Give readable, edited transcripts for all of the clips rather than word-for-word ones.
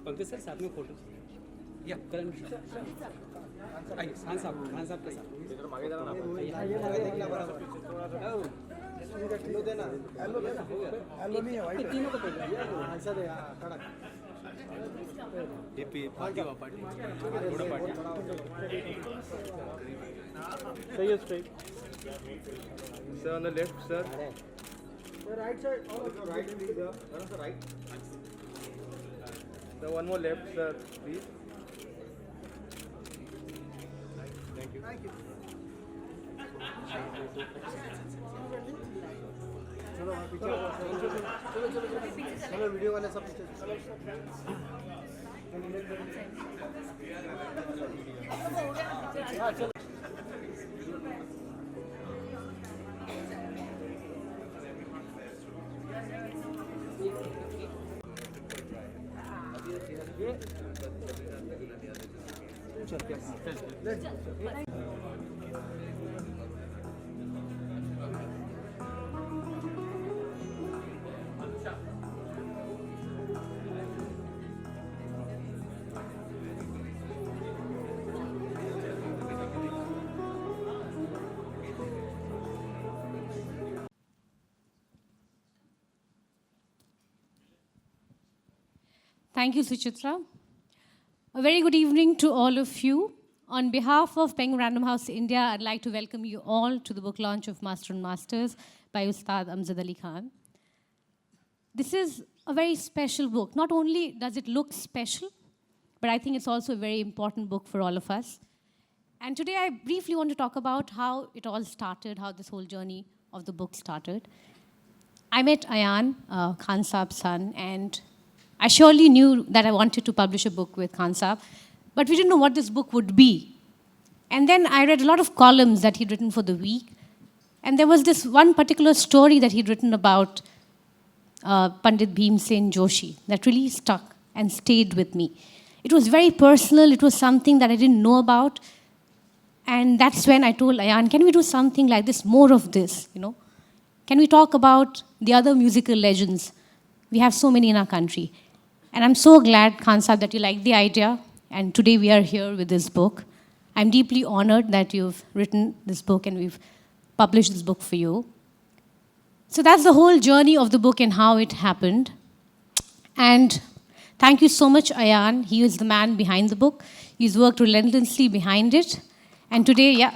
Pankaj sir साथ में photo या करण आइए खान साहब के साथ इधर आगे जाना हेलो देना हेलो नहीं है भाई तीनों को ऐसा दे कड़क एपी पार्टी थोड़ा पार्टी सही है straight sir on the left sir right side right please right sir one more left sir please thank you चलो चलो वीडियो वाले सब चलो Thank you, Suchitra. A very good evening to all of you. On behalf of Penguin Random House India, I'd like to welcome you all to the book launch of Master and Masters by Ustad Amjad Ali Khan. This is a very special book. Not only does it look special, but I think it's also a very important book for all of us. And today I briefly want to talk about how it all started, how this whole journey of the book started. I met Ayan, Khan Saab's son, and I surely knew that I wanted to publish a book with Khan Saab, but we didn't know what this book would be. And then I read a lot of columns that he'd written for the week, and there was this one particular story that he'd written about Pandit Bhimsen Joshi that really stuck and stayed with me. It was very personal. It was something that I didn't know about. And that's when I told Ayan, can we do something like this, more of this, you know? Can we talk about the other musical legends? We have so many in our country. And I'm so glad, Khan Saab, that you liked the idea. And today we are here with this book. I'm deeply honored that you've written this book and we've published this book for you. So that's the whole journey of the book and how it happened. And thank you so much, Ayan. He is the man behind the book. He's worked relentlessly behind it. And today, I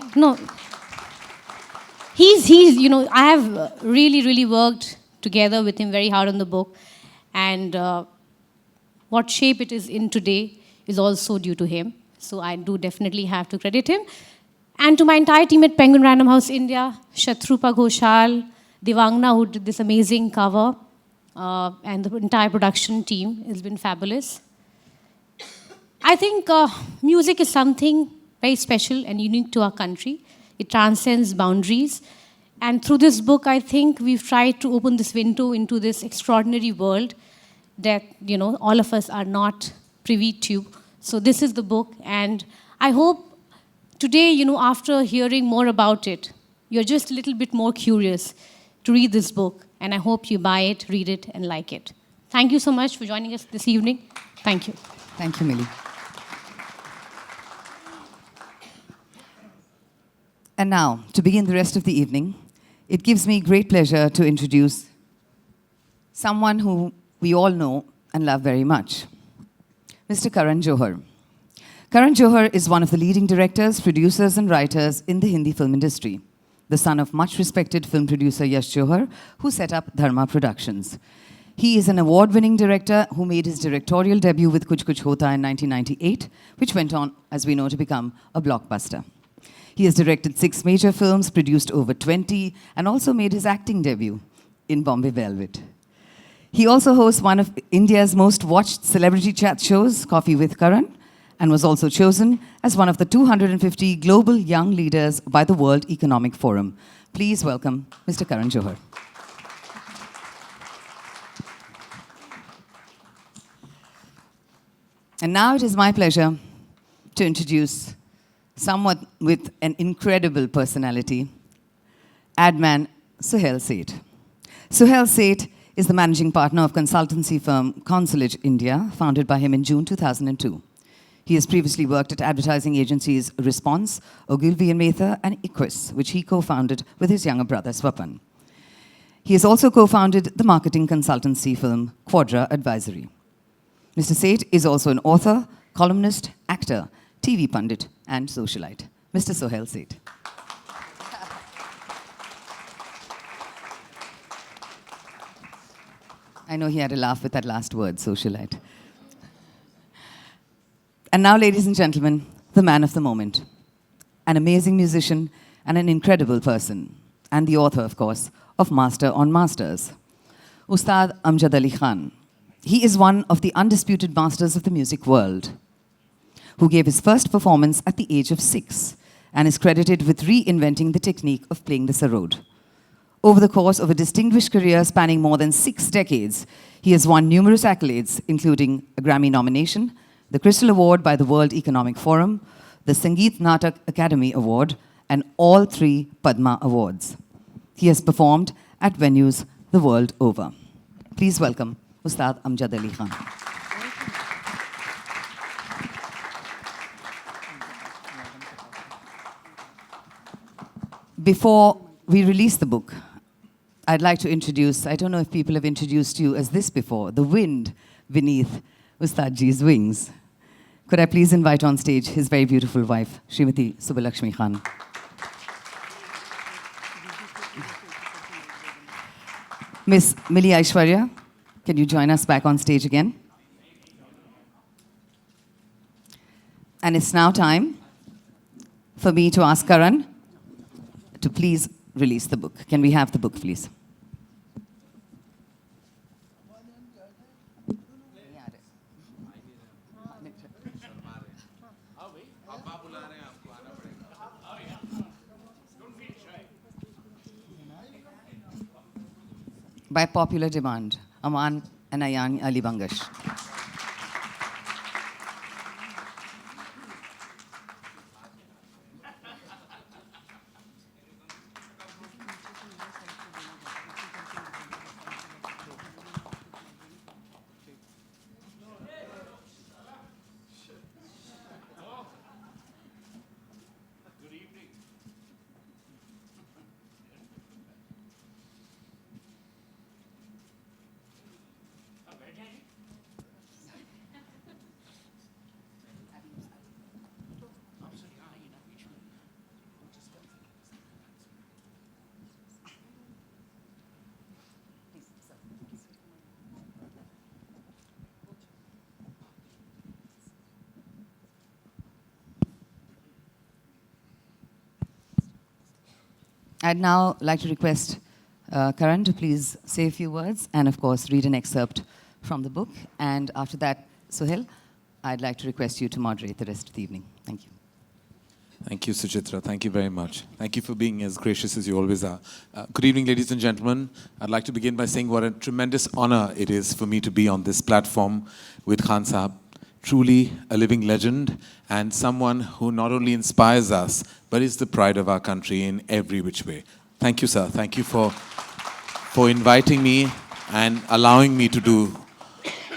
have really worked together with him very hard on the book. And what shape it is in today is also due to him. So I do definitely have to credit him. And to my entire team at Penguin Random House India, Shatrupa Ghoshal, Devangna, who did this amazing cover, and the entire production team has been fabulous. I think music is something very special and unique to our country. It transcends boundaries. And through this book, I think we've tried to open this window into this extraordinary world that, all of us are not privy to. So this is the book. And I hope today, after hearing more about it, you're just a little bit more curious to read this book. And I hope you buy it, read it, and like it. Thank you so much for joining us this evening. Thank you. Thank you, Millie. And now, to begin the rest of the evening, it gives me great pleasure to introduce someone who we all know and love very much, Mr. Karan Johar. Karan Johar is one of the leading directors, producers, and writers in the Hindi film industry, the son of much-respected film producer Yash Johar, who set up Dharma Productions. He is an award-winning director who made his directorial debut with Kuch Kuch Hota in 1998, which went on, as we know, to become a blockbuster. He has directed 6 major films, produced over 20, and also made his acting debut in Bombay Velvet. He also hosts one of India's most watched celebrity chat shows, Coffee with Karan, and was also chosen as one of the 250 global young leaders by the World Economic Forum. Please welcome Mr. Karan Johar. And now it is my pleasure to introduce someone with an incredible personality, Adman Suhel Seth. Suhel Seth is the managing partner of consultancy firm Consulate India, founded by him in June 2002. He has previously worked at advertising agencies Response, Ogilvy and Mather, and Equus, which he co-founded with his younger brother Swapan. He has also co-founded the marketing consultancy firm Quadra Advisory. Mr. Seth is also an author, columnist, actor, TV pundit, and socialite. Mr. Suhel Seth. I know he had a laugh with that last word, socialite. And now, ladies and gentlemen, the man of the moment. An amazing musician and an incredible person. And the author, of course, of Master on Masters. Ustad Amjad Ali Khan. He is one of the undisputed masters of the music world, who gave his first performance at the age of 6 and is credited with reinventing the technique of playing the sarod. Over the course of a distinguished career spanning more than 6 decades, he has won numerous accolades, including a Grammy nomination, the Crystal Award by the World Economic Forum, the Sangeet Natak Academy Award, and all 3 Padma Awards. He has performed at venues the world over. Please welcome Ustad Amjad Ali Khan. Before we release the book, I'd like to introduce, I don't know if people have introduced you as this before, the wind beneath Ustadji's wings. Could I please invite on stage his very beautiful wife, Srimati Subbalakshmi Khan. Miss Millie Aishwarya, can you join us back on stage again? And it's now time for me to ask Karan to please release the book. Can we have the book, please? By popular demand, Aman and Ayan Ali Bangash. I'd now like to request Karan to please say a few words and, of course, read an excerpt from the book. And after that, Suhel, I'd like to request you to moderate the rest of the evening. Thank you. Thank you, Suchitra. Thank you very much. Thank you for being as gracious as you always are. Good evening, ladies and gentlemen. I'd like to begin by saying what a tremendous honor it is for me to be on this platform with Khan Sahab. Truly a living legend and someone who not only inspires us, but is the pride of our country in every which way. Thank you, sir. Thank you for inviting me and allowing me to do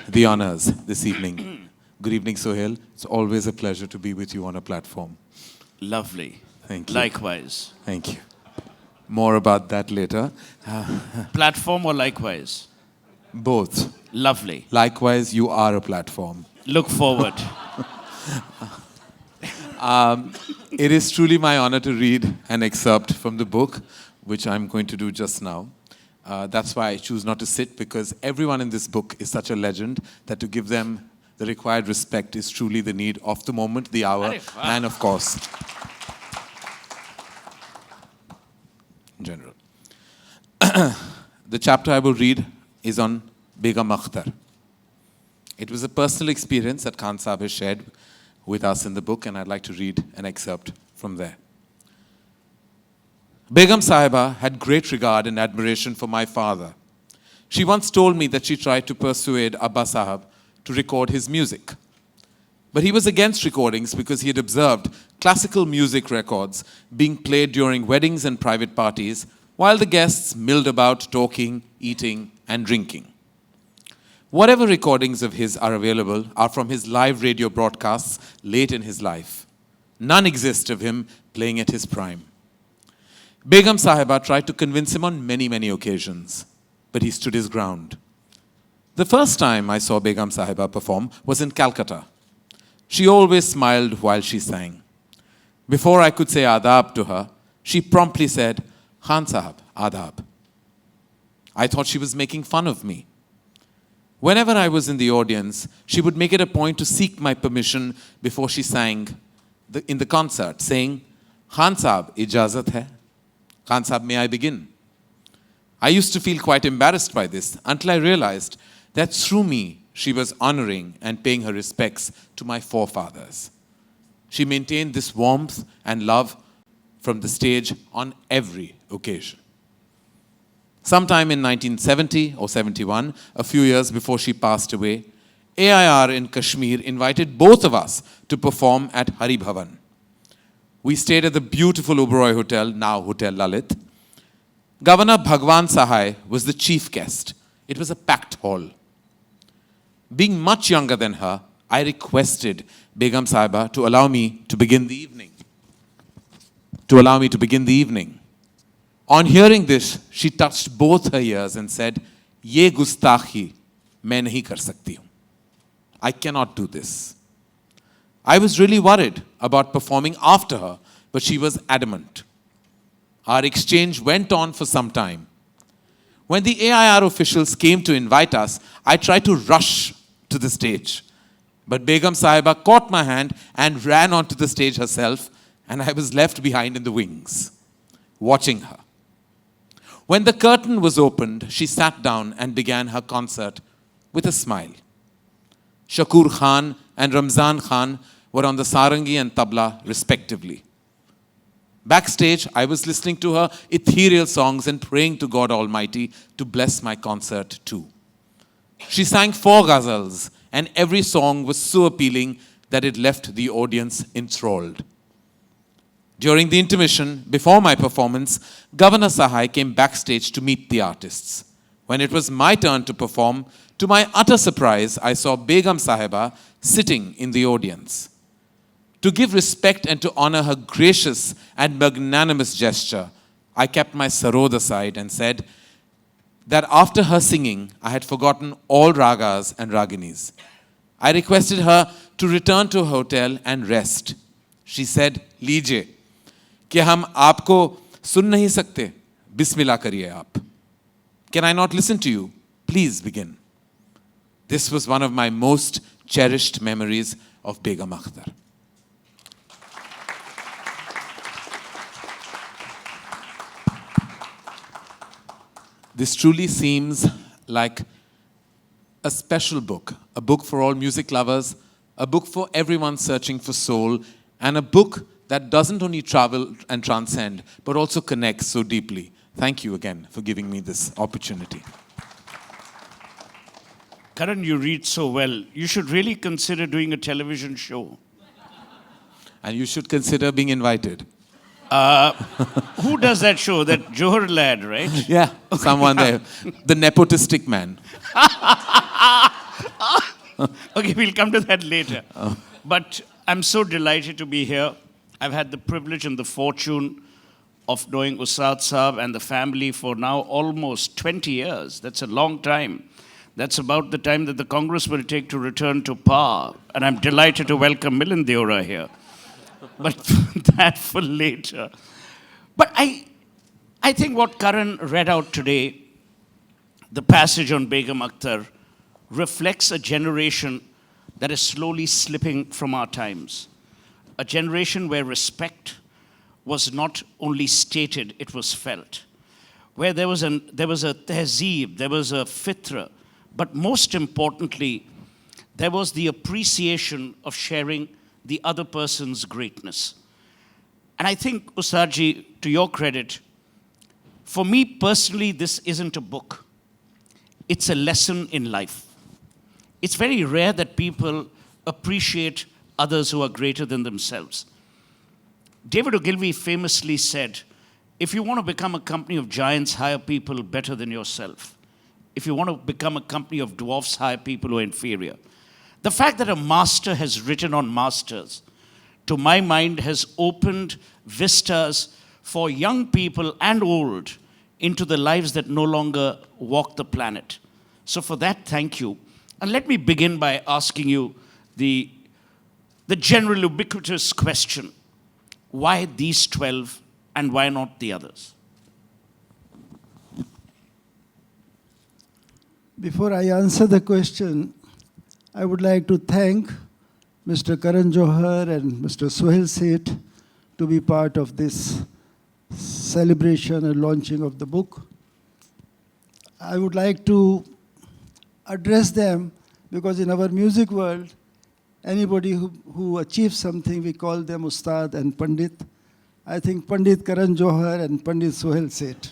the honors this evening. Good evening, Suhel. It's always a pleasure to be with you on a platform. Lovely. Thank you. Likewise. Thank you. More about that later. Platform or likewise? Both. Lovely. Likewise, you are a platform. Look forward. It is truly my honor to read an excerpt from the book, which I'm going to do just now. That's why I choose not to sit, because everyone in this book is such a legend that to give them the required respect is truly the need of the moment, the hour, and of course, in general. The chapter I will read is on Begum Akhtar. It was a personal experience that Khan Sahab has shared with us in the book, and I'd like to read an excerpt from there. Begum Sahiba had great regard and admiration for my father. She once told me that she tried to persuade Abba Sahab to record his music. But he was against recordings because he had observed classical music records being played during weddings and private parties while the guests milled about talking, eating, and drinking. Whatever recordings of his are available are from his live radio broadcasts late in his life. None exist of him playing at his prime. Begum Sahiba tried to convince him on many, many occasions, but he stood his ground. The first time I saw Begum Sahiba perform was in Calcutta. She always smiled while she sang. Before I could say adab to her, she promptly said, Khan Sahab, adab. I thought she was making fun of me. Whenever I was in the audience, she would make it a point to seek my permission before she sang in the concert, saying, Khan Sahab, ijazat hai? Khan Sahab, may I begin? I used to feel quite embarrassed by this until I realized that through me, she was honoring and paying her respects to my forefathers. She maintained this warmth and love from the stage on every occasion. Sometime in 1970 or 71, a few years before she passed away, AIR in Kashmir invited both of us to perform at Hari Bhavan. We stayed at the beautiful Oberoi Hotel, now Hotel Lalit. Governor Bhagwan Sahai was the chief guest. It was a packed hall. Being much younger than her, I requested Begum Sahiba to allow me to begin the evening. On hearing this, she touched both her ears and said, Ye gustakhi main nahi kar sakti hu. I cannot do this. I was really worried about performing after her, but she was adamant. Our exchange went on for some time. When the AIR officials came to invite us, I tried to rush to the stage. But Begum Sahiba caught my hand and ran onto the stage herself, and I was left behind in the wings, watching her. When the curtain was opened, she sat down and began her concert with a smile. Shakur Khan and Ramzan Khan were on the sarangi and tabla respectively. Backstage, I was listening to her ethereal songs and praying to God Almighty to bless my concert too. She sang 4 ghazals, and every song was so appealing that it left the audience enthralled. During the intermission, before my performance, Governor Sahai came backstage to meet the artists. When it was my turn to perform, to my utter surprise, I saw Begum Sahiba sitting in the audience. To give respect and to honor her gracious and magnanimous gesture, I kept my sarod aside and said that after her singing, I had forgotten all ragas and raginis. I requested her to return to her hotel and rest. She said, लीजिए, क्या हम आपको सुन नहीं सकते? Bismillah करिए आप. Can I not listen to you? Please begin. This was one of my most cherished memories of Begum Akhtar. This truly seems like a special book, a book for all music lovers, a book for everyone searching for soul, and a book that doesn't only travel and transcend, but also connects so deeply. Thank you again for giving me this opportunity. Karan, you read so well. You should really consider doing a television show. And you should consider being invited. Who does that show? That Johar lad, right? Yeah, someone there. The nepotistic man. Okay, we'll come to that later. But I'm so delighted to be here. I've had the privilege and the fortune of knowing Ustad Sahab and the family for now almost 20 years. That's a long time. That's about the time that the Congress will take to return to power. And I'm delighted to welcome Milind Deora here. But that for later. But I think what Karan read out today, the passage on Begum Akhtar, reflects a generation that is slowly slipping from our times. A generation where respect was not only stated, it was felt. Where there was a tehzeeb, there was a fitra, but most importantly, there was the appreciation of sharing the other person's greatness. And I think, Ustadji, to your credit, for me personally, this isn't a book. It's a lesson in life. It's very rare that people appreciate others who are greater than themselves. David Ogilvy famously said, if you want to become a company of giants, hire people better than yourself. If you want to become a company of dwarfs, hire people who are inferior. The fact that a master has written on masters, to my mind, has opened vistas for young people and old into the lives that no longer walk the planet. So for that, thank you. And let me begin by asking you the general ubiquitous question. Why these 12 and why not the others? Before I answer the question, I would like to thank Mr. Karan Johar and Mr. Suhel Seth to be part of this celebration and launching of the book. I would like to address them because in our music world, anybody who achieves something, we call them Ustad and Pandit. I think Pandit Karan Johar and Pandit Suhel Seth.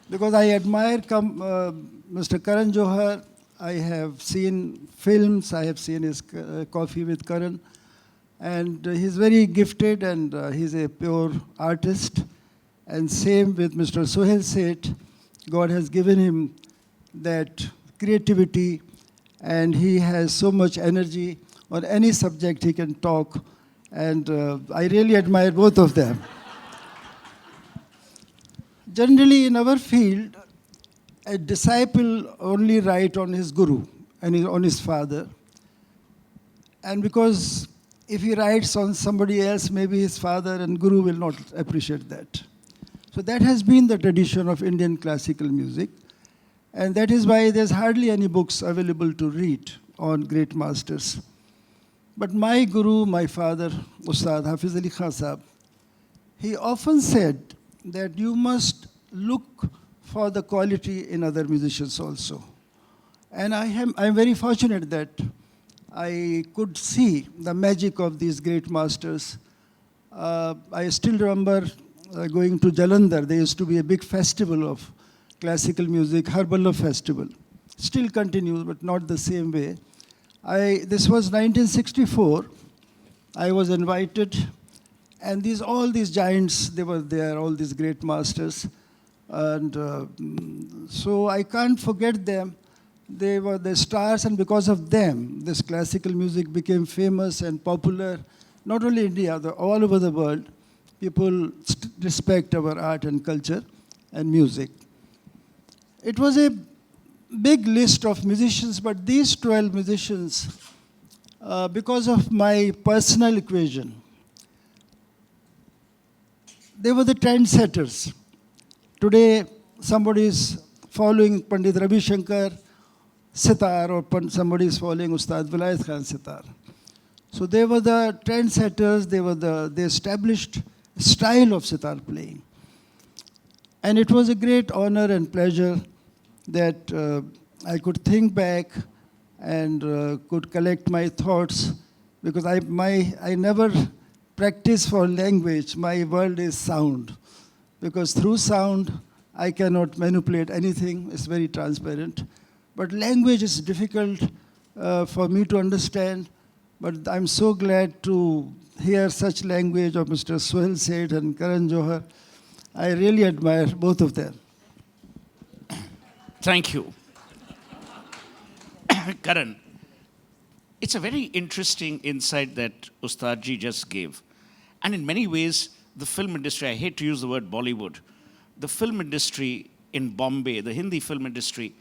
Because I admire Mr. Karan Johar. I have seen films, I have seen his Coffee with Karan, and he's very gifted and he's a pure artist. And same with Mr. Suhel Seth. God has given him that creativity and he has so much energy. On any subject he can talk, and I really admire both of them. Generally in our field, a disciple only writes on his guru and on his father. And because if he writes on somebody else, maybe his father and guru will not appreciate that. So that has been the tradition of Indian classical music. And that is why there's hardly any books available to read on great masters. But my guru, my father, Ustad Hafiz Ali Khan Sahab, he often said that you must look for the quality in other musicians also. And I'm very fortunate that I could see the magic of these great masters. I still remember going to Jalandhar. There used to be a big festival of classical music, Harballah Festival. Still continues, but not the same way. This was 1964. I was invited, and all these giants, they were there, all these great masters. And so I can't forget them. They were the stars, and because of them, this classical music became famous and popular, not only in India, all over the world. People respect our art and culture and music. It was a big list of musicians, but these 12 musicians, because of my personal equation, they were the trendsetters. Today, somebody is following Pandit Ravi Shankar sitar, or somebody is following Ustad Vilayat Khan sitar. So they were the trendsetters. They established style of sitar playing. And it was a great honor and pleasure that I could think back and could collect my thoughts, because I never practice for language. My world is sound, because through sound I cannot manipulate anything. It's very transparent. But language is difficult for me to understand. But I'm so glad to hear such language of Mr. Suhel Seth and Karan Johar. I really admire both of them. Thank you. Karan, it's a very interesting insight that Ustadji just gave. And in many ways, the film industry, I hate to use the word Bollywood, the film industry in Bombay, the Hindi film industry,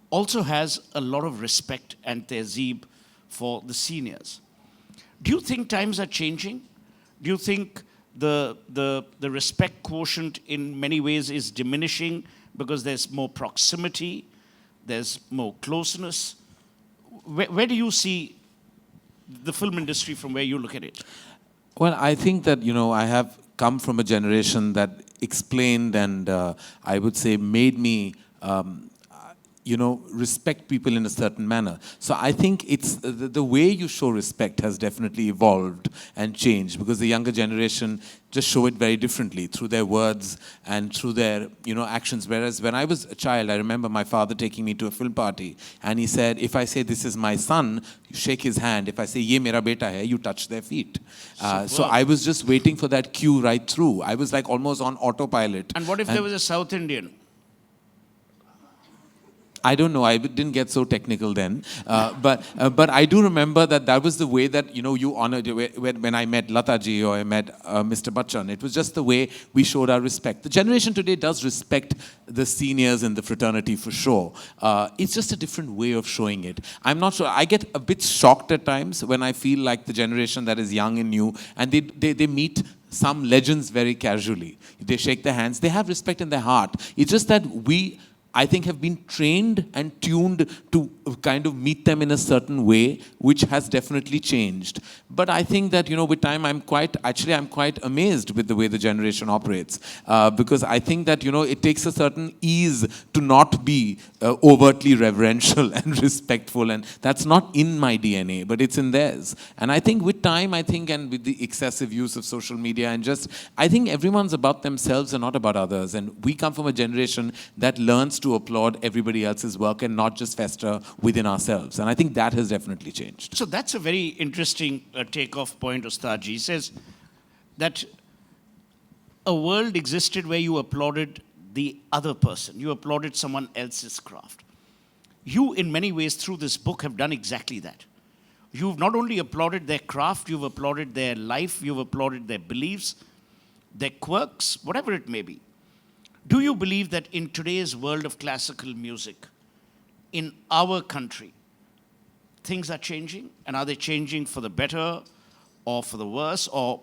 also has a lot of respect and tehzeeb for the seniors. Do you think times are changing? Do you think the respect quotient in many ways is diminishing because there's more proximity, there's more closeness? Where do you see the film industry from where you look at it? Well, I think that, I have come from a generation that explained and I would say made me respect people in a certain manner. So I think it's the way you show respect has definitely evolved and changed, because the younger generation just show it very differently through their words and through their actions. Whereas when I was a child, I remember my father taking me to a film party, and he said, if I say this is my son, you shake his hand. If I say ye mera beta hai, you touch their feet. So I was just waiting for that cue right through. I was like almost on autopilot. And what if there was a South Indian? I don't know. I didn't get so technical then, but I do remember that was the way that you honored when I met Lataji or I met Mr. Bachchan. It was just the way we showed our respect. The generation today does respect the seniors in the fraternity for sure. It's just a different way of showing it. I'm not sure. I get a bit shocked at times when I feel like the generation that is young and new, and they meet some legends very casually. They shake their hands. They have respect in their heart. It's just that we, I think, have been trained and tuned to kind of meet them in a certain way, which has definitely changed. But I think that, with time, I'm quite amazed with the way the generation operates. Because I think that, it takes a certain ease to not be overtly reverential and respectful. And that's not in my DNA, but it's in theirs. And I think with time, and with the excessive use of social media I think everyone's about themselves and not about others. And we come from a generation that learns to applaud everybody else's work and not just fester within ourselves. And I think that has definitely changed. So that's a very interesting takeoff point, Ustadji. He says that a world existed where you applauded the other person. You applauded someone else's craft. You, in many ways, through this book, have done exactly that. You've not only applauded their craft, you've applauded their life, you've applauded their beliefs, their quirks, whatever it may be. Do you believe that in today's world of classical music, in our country, things are changing? And are they changing for the better or for the worse? Or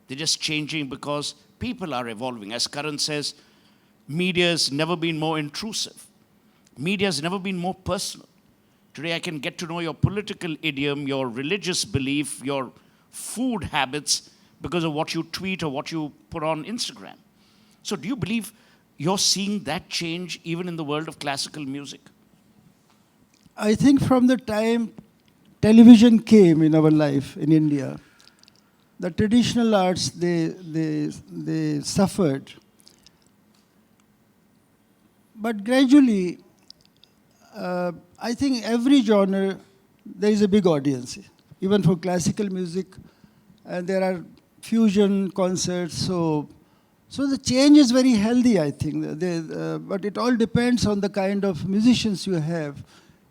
they're just changing because people are evolving? As Karan says, media has never been more intrusive. Media has never been more personal. Today I can get to know your political idiom, your religious belief, your food habits because of what you tweet or what you put on Instagram. So do you believe you're seeing that change even in the world of classical music? I think from the time television came in our life in India, the traditional arts, they suffered. But gradually, I think every genre, there is a big audience, even for classical music, and there are fusion concerts. So the change is very healthy, I think. But it all depends on the kind of musicians you have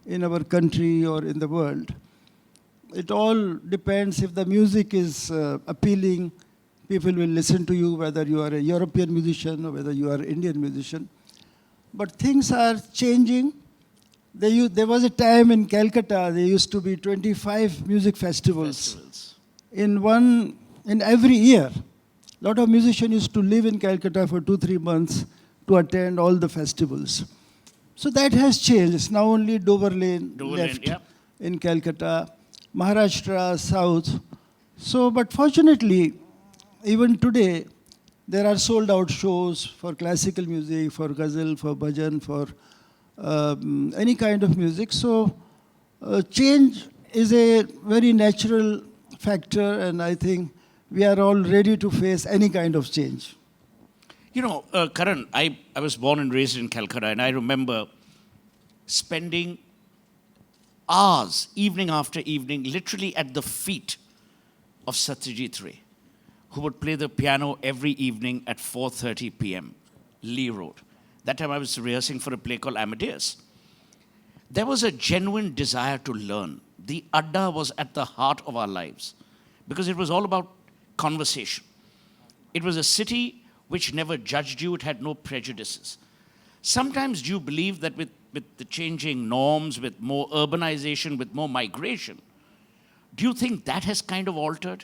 in our country or in the world. It all depends. If the music is appealing, people will listen to you, whether you are a European musician or whether you are an Indian musician. But things are changing. There was a time in Calcutta, there used to be 25 music festivals. In every year. A lot of musicians used to live in Calcutta for 2-3 months to attend all the festivals. So that has changed. It's now only Dover Lane left in Calcutta, Maharashtra, South. So, but fortunately, even today, there are sold out shows for classical music, for ghazal, for bhajan, for any kind of music. So change is a very natural factor, and I think we are all ready to face any kind of change. You know, Karan, I was born and raised in Calcutta, and I remember spending hours, evening after evening, literally at the feet of Satyajit Ray, who would play the piano every evening at 4:30 p.m., Lee Road. That time I was rehearsing for a play called Amadeus. There was a genuine desire to learn. The Adda was at the heart of our lives because it was all about conversation. It was a city which never judged you, it had no prejudices. Sometimes do you believe that with the changing norms, with more urbanization, with more migration, do you think that has kind of altered?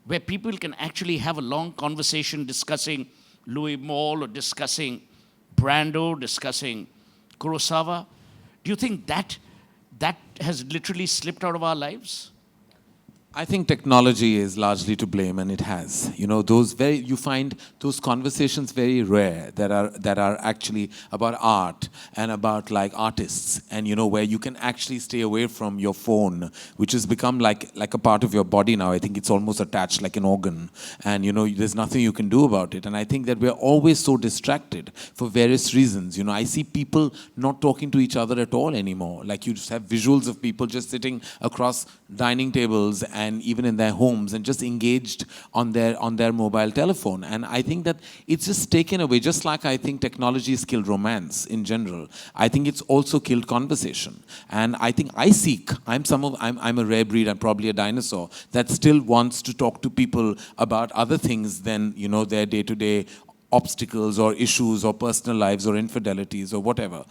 Where people can actually have a long conversation discussing Louis Malle or discussing Brando, discussing Kurosawa. Do you think that has literally slipped out of our lives? I think technology is largely to blame, and it has. You know, you find those conversations very rare that are actually about art and about like artists, and you know, where you can actually stay away from your phone, which has become like a part of your body now. I think it's almost attached like an organ, and you know, there's nothing you can do about it. And I think that we're always so distracted for various reasons. You know, I see people not talking to each other at all anymore. Like you just have visuals of people just sitting across dining tables and even in their homes and just engaged on their mobile telephone. And I think that it's just taken away, just like I think technology has killed romance in general. I think it's also killed conversation. And I think I'm a rare breed, I'm probably a dinosaur, that still wants to talk to people about other things than, you know, their day-to-day obstacles or issues or personal lives or infidelities or whatever.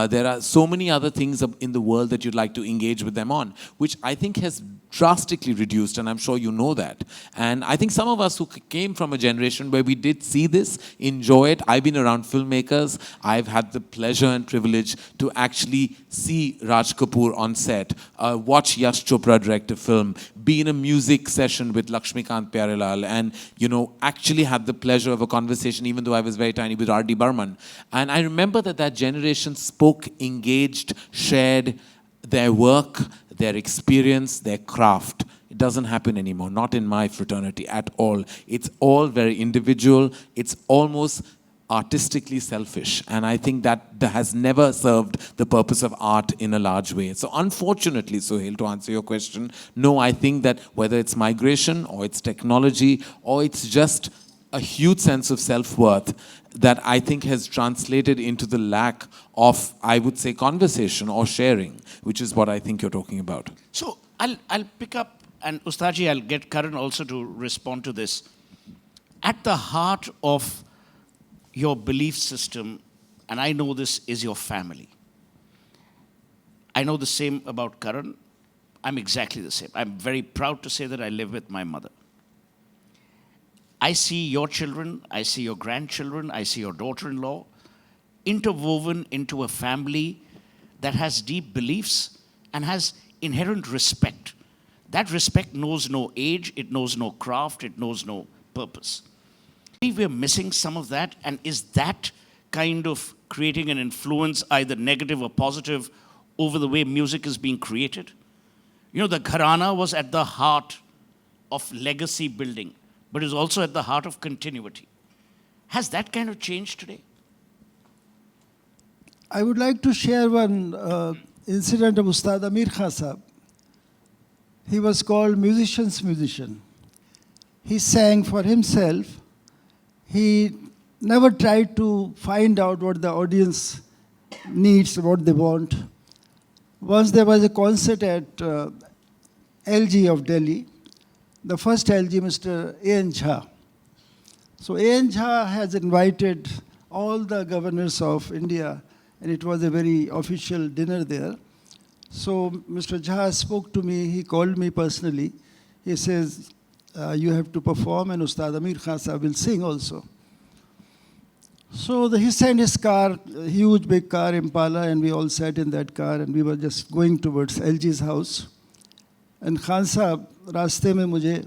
There are so many other things in the world that you'd like to engage with them on, which I think has drastically reduced, and I'm sure you know that. And I think some of us who came from a generation where we did see this, enjoy it. I've been around filmmakers. I've had the pleasure and privilege to actually see Raj Kapoor on set, watch Yash Chopra direct a film, be in a music session with Lakshmikant Pyarelal, and, you know, actually had the pleasure of a conversation, even though I was very tiny, with R.D. Burman. And I remember that generation spoke, engaged, shared their work, their experience, their craft. It doesn't happen anymore, not in my fraternity at all. It's all very individual. It's almost artistically selfish. And I think that has never served the purpose of art in a large way. So unfortunately, Suhel, to answer your question, no, I think that whether it's migration or it's technology or it's just a huge sense of self-worth that I think has translated into the lack of, I would say, conversation or sharing, which is what I think you're talking about. So I'll pick up, and Ustadji, I'll get Karan also to respond to this. At the heart of your belief system, and I know this, is your family. I know the same about Karan. I'm exactly the same. I'm very proud to say that I live with my mother. I see your children, I see your grandchildren, I see your daughter-in-law interwoven into a family that has deep beliefs and has inherent respect. That respect knows no age, it knows no craft, it knows no purpose. We're missing some of that, and is that kind of creating an influence, either negative or positive, over the way music is being created? You know, the Gharana was at the heart of legacy building, but is also at the heart of continuity. Has that kind of changed today? I would like to share one incident of Ustad Amir Khan Sahab. He was called musician's musician. He sang for himself. He never tried to find out what the audience needs, what they want. Once there was a concert at LG of Delhi. The first LG, Mr. A.N. Jha. So A.N. Jha has invited all the governors of India, and it was a very official dinner there. So Mr. Jha spoke to me, he called me personally. He says, you have to perform, and Ustad Amir Khan Sahab will sing also. So he sent his car, a huge big car, Impala, and we all sat in that car, and we were just going towards LG's house. And Khan Sahab, रास्ते में मुझे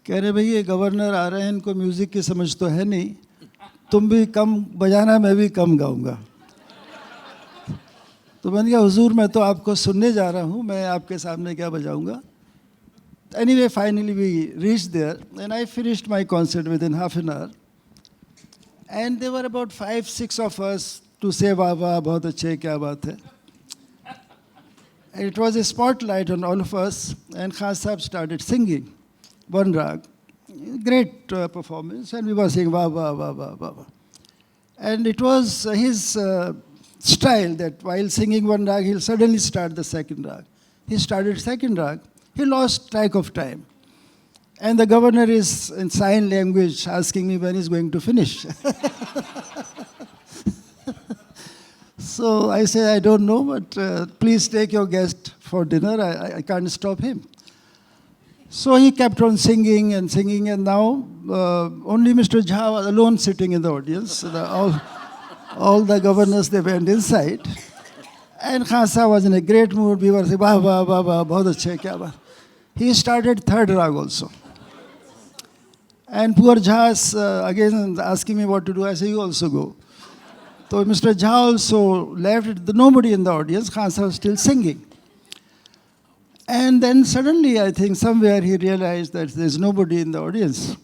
कह रहे भाई ये governor आ रहे हैं, इनको म्यूज़िक की समझ तो है नहीं, तुम भी कम बजाना, मैं भी कम गाऊंगा। तो मैंने कहा हुजूर मैं तो आपको सुनने जा रहा हूँ, मैं आपके सामने क्या बजाऊंगा। Anyway, finally we reached there and I finished my concert within half an hour. And there were about 5-6 of us to say, "Wah wah, bahut achhe, kya baat hai." And it was a spotlight on all of us, and Khan Sahib started singing one rag. Great performance, and we were saying, "Wah wah, wah wah, wah wah." And it was his style that while singing one rag, he'll suddenly start the second rag. He started second rag. He lost track of time. And the governor is in sign language asking me when he's going to finish. So I say, I don't know, but please take your guest for dinner. I can't stop him. So he kept on singing, and now only Mr. Jha was alone sitting in the audience. All the governors, they went inside. And Khan Sahib was in a great mood. We were saying, "Wah, wah, wah, wah, bahut achhe, kya baat." He started third rag also. And poor Jha is again asking me what to do. I say, "You also go." So Mr. Jha also left. Nobody in the audience. Khan Sahib was still singing. And then suddenly, I think somewhere he realized that there's nobody in the audience.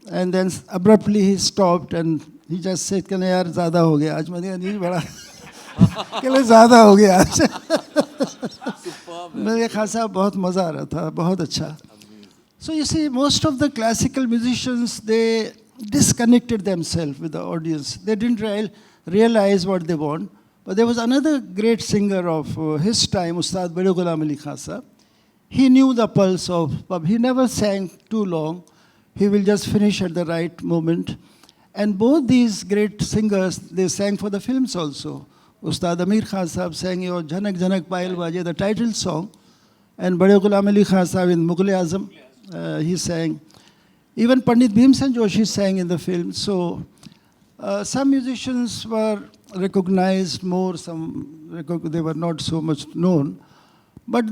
And then abruptly he stopped and he just said, "Kya yaar, zyada ho gaya aaj." मैंने कहा नहीं बड़ा के ज़्यादा हो गया आज। मेरे खान साहब बहुत मज़ा आ रहा था, बहुत अच्छा। So you see, most of the classical musicians, they disconnected themselves with the audience. They didn't realize what they want. But there was another great singer of his time, Ustad Bade Ghulam Ali Khan Sahib. He knew the pulse of pub. He never sang too long. He will just finish at the right moment. And both these great singers, they sang for the films also. Ustad Amir Khan Sahib sang your Janak Janak Payal Baje, the title song. And Bade Ghulam Ali Khan Sahib in Mughal-e-Azam, he sang. Even Pandit Bhimsen Joshi sang in the film. So some musicians were recognized more, they were not so much known. But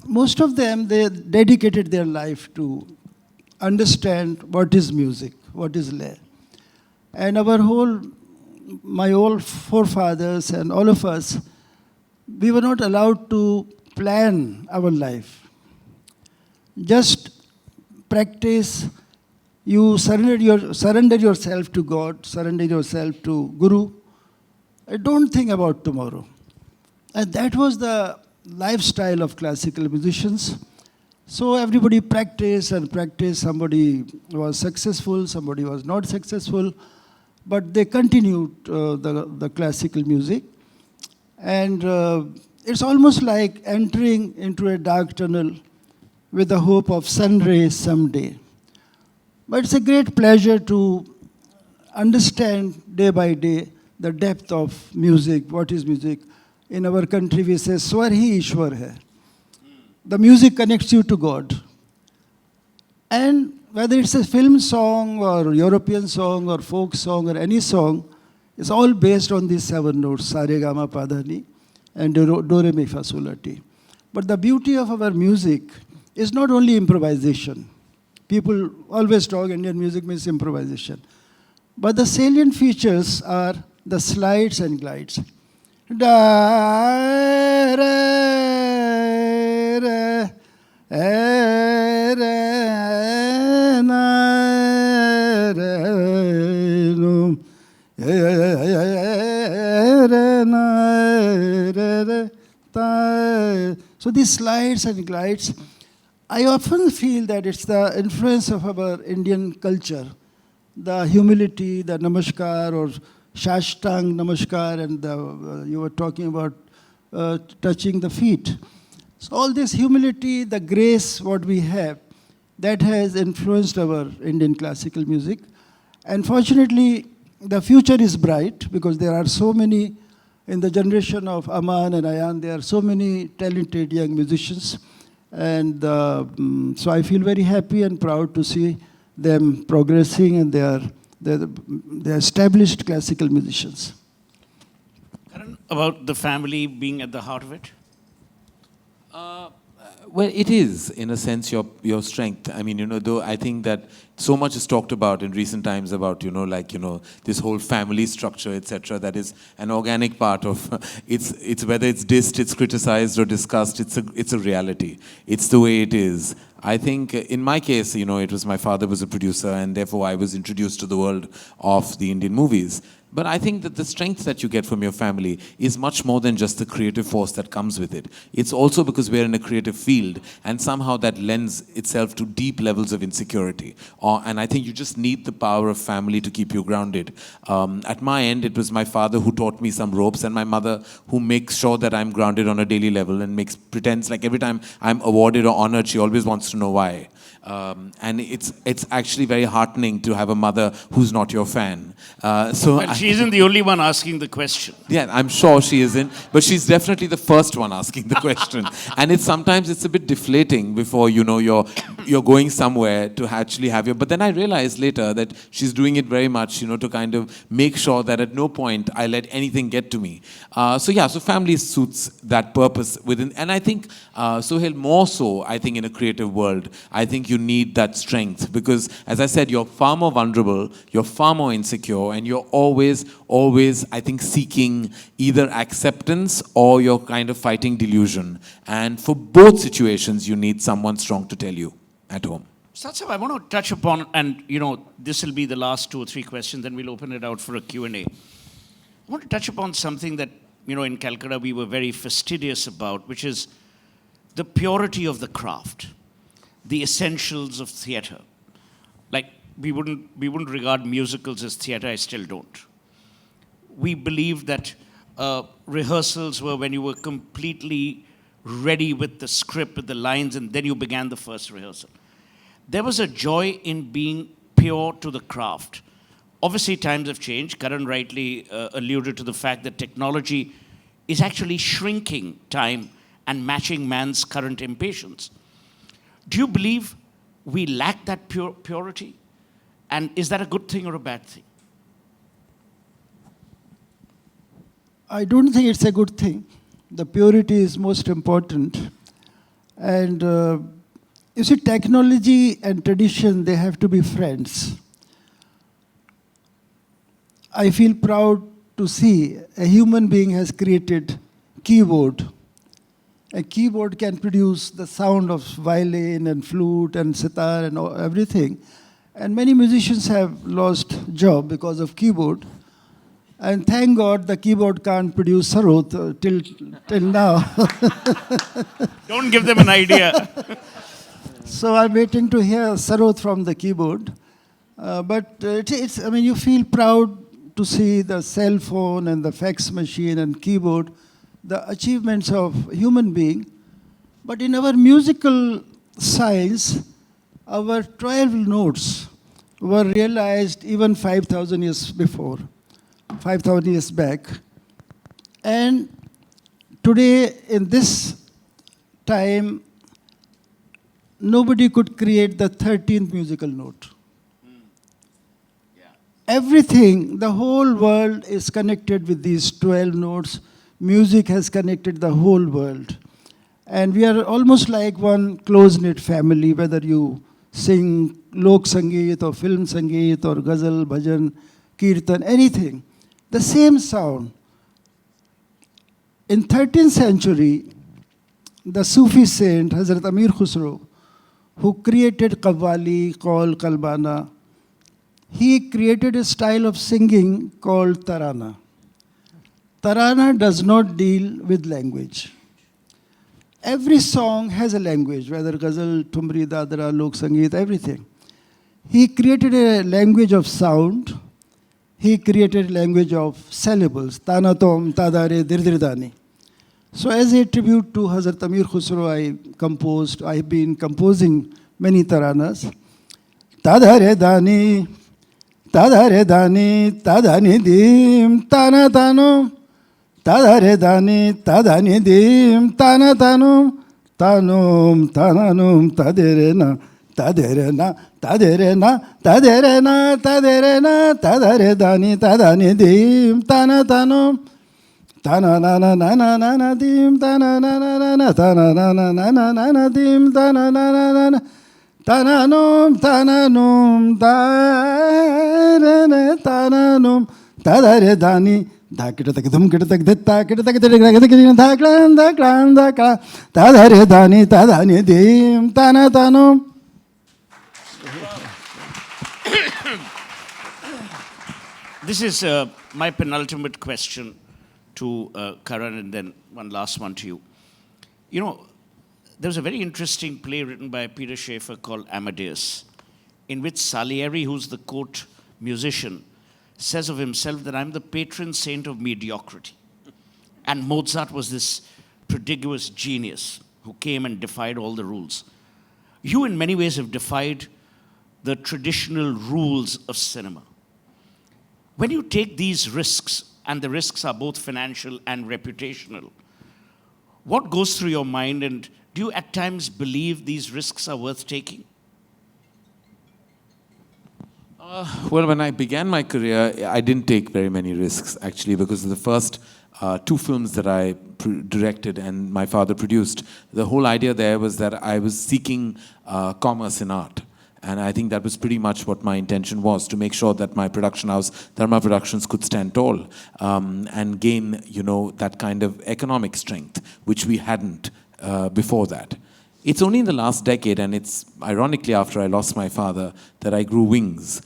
most of them, they dedicated their life to understand what is music, what is lay. And my old forefathers and all of us, we were not allowed to plan our life. Just practice. You surrender yourself to God, surrender yourself to Guru. Don't think about tomorrow. And that was the lifestyle of classical musicians. So everybody practiced and practiced. Somebody was successful, somebody was not successful. But they continued the classical music. And it's almost like entering into a dark tunnel with the hope of sun rays someday. But it's a great pleasure to understand day by day the depth of music. What is music? In our country we say, "Swar hi Ishwar hai." The music connects you to God. And whether it's a film song or European song or folk song or any song, it's all based on these 7 notes, sa re ga ma pa dha ni and do re mi fa sol la ti. But the beauty of our music is not only improvisation. People always talk Indian music means improvisation. But the salient features are the slides and glides. Da, re, re, re, na, re, no, re, na, re, ta. So these slides and glides, I often feel that it's the influence of our Indian culture, the humility, the namaskar or shashtang namaskar, and you were talking about touching the feet. So all this humility, the grace, what we have, that has influenced our Indian classical music. And fortunately, the future is bright because there are so many, in the generation of Aman and Ayan, there are so many talented young musicians. And so I feel very happy and proud to see them progressing, and they are established classical musicians. Karan, about the family being at the heart of it? Well, it is, in a sense, your strength. I mean, though I think that so much is talked about in recent times about, this whole family structure, etc. That is an organic part of, it's whether it's dissed, it's criticized or discussed, it's a reality. It's the way it is. I think in my case, it was my father was a producer and therefore I was introduced to the world of the Indian movies. But I think that the strength that you get from your family is much more than just the creative force that comes with it. It's also because we're in a creative field and somehow that lends itself to deep levels of insecurity. And I think you just need the power of family to keep you grounded. At my end, it was my father who taught me some ropes and my mother who makes sure that I'm grounded on a daily level and pretends like every time I'm awarded or honored, she always wants to know why. And it's actually very heartening to have a mother who's not your fan. But she isn't the only one asking the question. Yeah, I'm sure she isn't, but she's definitely the first one asking the question. And sometimes it's a bit deflating before you're going somewhere to actually have your. But then I realized later that she's doing it very much, to kind of make sure that at no point I let anything get to me. So family suits that purpose within, and I think Suhel more so. I think in a creative world, I think you need that strength because, as I said, you're far more vulnerable, you're far more insecure, and you're always, I think, seeking either acceptance or you're kind of fighting delusion. And for both situations, you need someone strong to tell you at home. Ustad Sahab, I want to touch upon, and this will be the last 2 or 3 questions, then we'll open it out for a Q&A. I want to touch upon something that, in Calcutta we were very fastidious about, which is the purity of the craft, the essentials of theatre. Like, we wouldn't regard musicals as theatre, I still don't. We believed that rehearsals were when you were completely ready with the script, with the lines, and then you began the first rehearsal. There was a joy in being pure to the craft. Obviously, times have changed. Karan rightly alluded to the fact that technology is actually shrinking time and matching man's current impatience. Do you believe we lack that purity? And is that a good thing or a bad thing? I don't think it's a good thing. The purity is most important. And you see, technology and tradition, they have to be friends. I feel proud to see a human being has created keyboard. A keyboard can produce the sound of violin and flute and sitar and everything. And many musicians have lost job because of keyboard. And thank God the keyboard can't produce sarod till now. Don't give them an idea. So I'm waiting to hear sarod from the keyboard. But you feel proud to see the cell phone and the fax machine and keyboard, the achievements of human being. But in our musical science, our 12 notes were realized even 5,000 years before, 5,000 years back. And today, in this time, nobody could create the 13th musical note. Everything, the whole world is connected with these 12 notes. Music has connected the whole world. And we are almost like one close-knit family, whether you sing lok sangeet or film sangeet or ghazal, bhajan, kirtan, anything. The same sound. In 13th century, the Sufi saint, Hazrat Amir Khusro, who created Qawwali, Qawl, Qalbana, he created a style of singing called Tarana. Tarana does not deal with language. Every song has a language, whether ghazal, tumri, dadra, lok sangeet, everything. He created a language of sound. He created a language of syllables. Tanatom, tadare, dirdirdani. So as a tribute to Hazrat Amir Khusro, I've been composing many taranas. Tadare dani, tadare dani, tadani dim, tana tano. Tadare dani, tadani dim, tana tano. Tanum, tananum, taderena, taderena, taderena, taderena, taderena, tadare dani, tadani dim, tana tano. Ta-na-na-na-na-na-na dim, ta-na-na-na-na-na, ta-na-na-na-na-na-na dim, ta-na-na-na-na-na, ta-na-num, ta-na-num, ta-ra-ra, ta-na-num, ta-da-re-da-ni, da-ki-da-tak-dum, ki-da-tak-dit-ta, ki-da-tak-dit-ta-ki-da-tak-dit-ta, da-klan, da-klan, da-klan, ta-da-re-da-ni, ta-da-ni, dim, ta-na-ta-num. This is my penultimate question to Karan, and then one last one to you. You know, there was a very interesting play written by Peter Schaeffer called Amadeus, in which Salieri, who's the court musician, says of himself that I'm the patron saint of mediocrity. And Mozart was this prodigious genius who came and defied all the rules. You, in many ways, have defied the traditional rules of cinema. When you take these risks, and the risks are both financial and reputational, what goes through your mind, and do you at times believe these risks are worth taking? Well, when I began my career, I didn't take very many risks, actually, because the first two films that I directed and my father produced, the whole idea there was that I was seeking commerce in art. And I think that was pretty much what my intention was, to make sure that my production house, Dharma Productions, could stand tall and gain, you know, that kind of economic strength, which we hadn't before that. It's only in the last decade, and it's ironically after I lost my father, that I grew wings.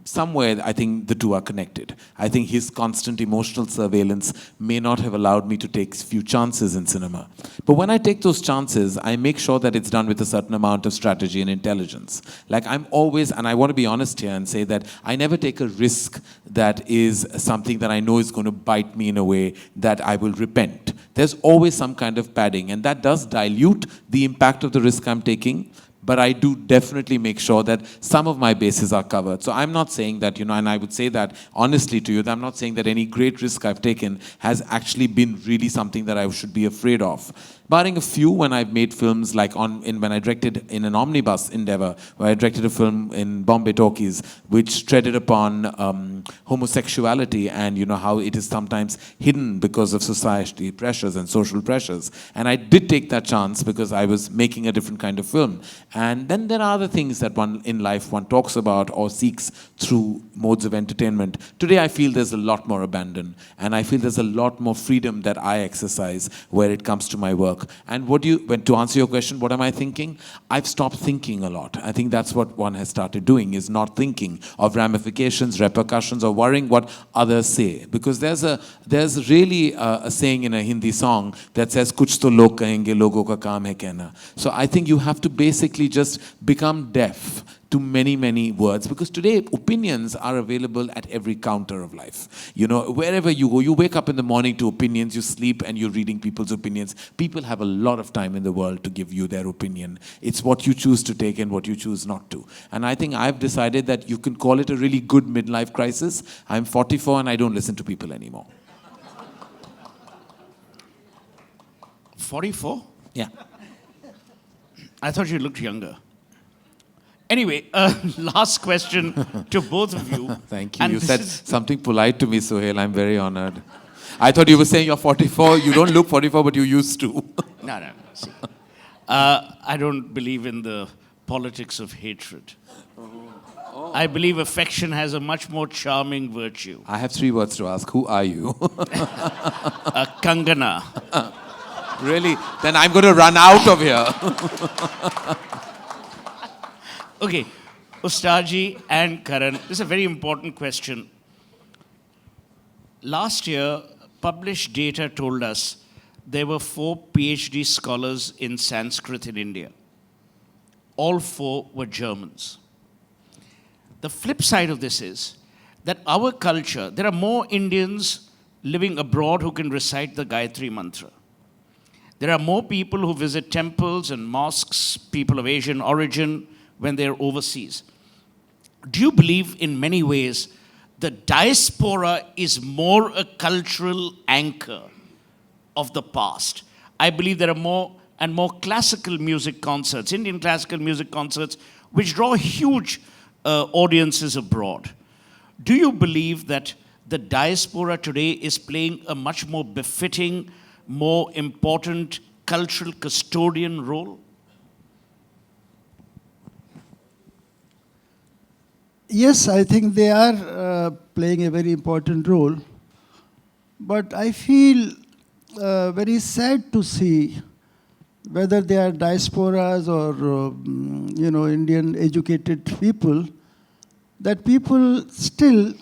Somewhere, I think the two are connected. I think his constant emotional surveillance may not have allowed me to take few chances in cinema. But when I take those chances, I make sure that it's done with a certain amount of strategy and intelligence. Like I'm always, and I want to be honest here and say that I never take a risk that is something that I know is going to bite me in a way that I will repent. There's always some kind of padding, and that does dilute the impact of the risk I'm taking. But I do definitely make sure that some of my bases are covered. So I'm not saying that, you know, and I would say that honestly to you, that I'm not saying that any great risk I've taken has actually been really something that I should be afraid of. Barring a few, when I've made films like when I directed in an omnibus endeavor, where I directed a film in Bombay Talkies, which treaded upon homosexuality and, you know, how it is sometimes hidden because of society pressures and social pressures. And I did take that chance because I was making a different kind of film. And then there are other things that one in life one talks about or seeks through modes of entertainment. Today I feel there's a lot more abandon, and I feel there's a lot more freedom that I exercise where it comes to my work. And to answer your question, what am I thinking? I've stopped thinking a lot. I think that's what one has started doing, is not thinking of ramifications, repercussions, or worrying what others say. Because there's really a saying in a Hindi song that says, "Kuch to log kahenge, logo ka kaam hai kehna." So I think you have to basically just become deaf to many, many words, because today opinions are available at every counter of life. You know, wherever you go, you wake up in the morning to opinions, you sleep and you're reading people's opinions. People have a lot of time in the world to give you their opinion. It's what you choose to take and what you choose not to. And I think I've decided that you can call it a really good midlife crisis. I'm 44 and I don't listen to people anymore. 44? Yeah. I thought you looked younger. Anyway, last question to both of you. Thank you. And You this said is- something polite to me, Suhel. I'm very honored. I thought you were saying you're 44. You don't look 44, but you used to. No. See. I don't believe in the politics of hatred. I believe affection has a much more charming virtue. I have 3 words to ask. Who are you? Kangana. Really? Then I'm going to run out of here. Okay, Ustadji and Karan, this is a very important question. Last year, published data told us there were 4 PhD scholars in Sanskrit in India. All 4 were Germans. The flip side of this is that our culture, there are more Indians living abroad who can recite the Gayatri Mantra. There are more people who visit temples and mosques, people of Asian origin, when they're overseas. Do you believe in many ways the diaspora is more a cultural anchor of the past? I believe there are more and more classical music concerts, Indian classical music concerts, which draw huge audiences abroad. Do you believe that the diaspora today is playing a much more befitting, more important cultural custodian role? Yes, I think they are playing a very important role. But I feel very sad to see whether they are diasporas or Indian educated people, that people still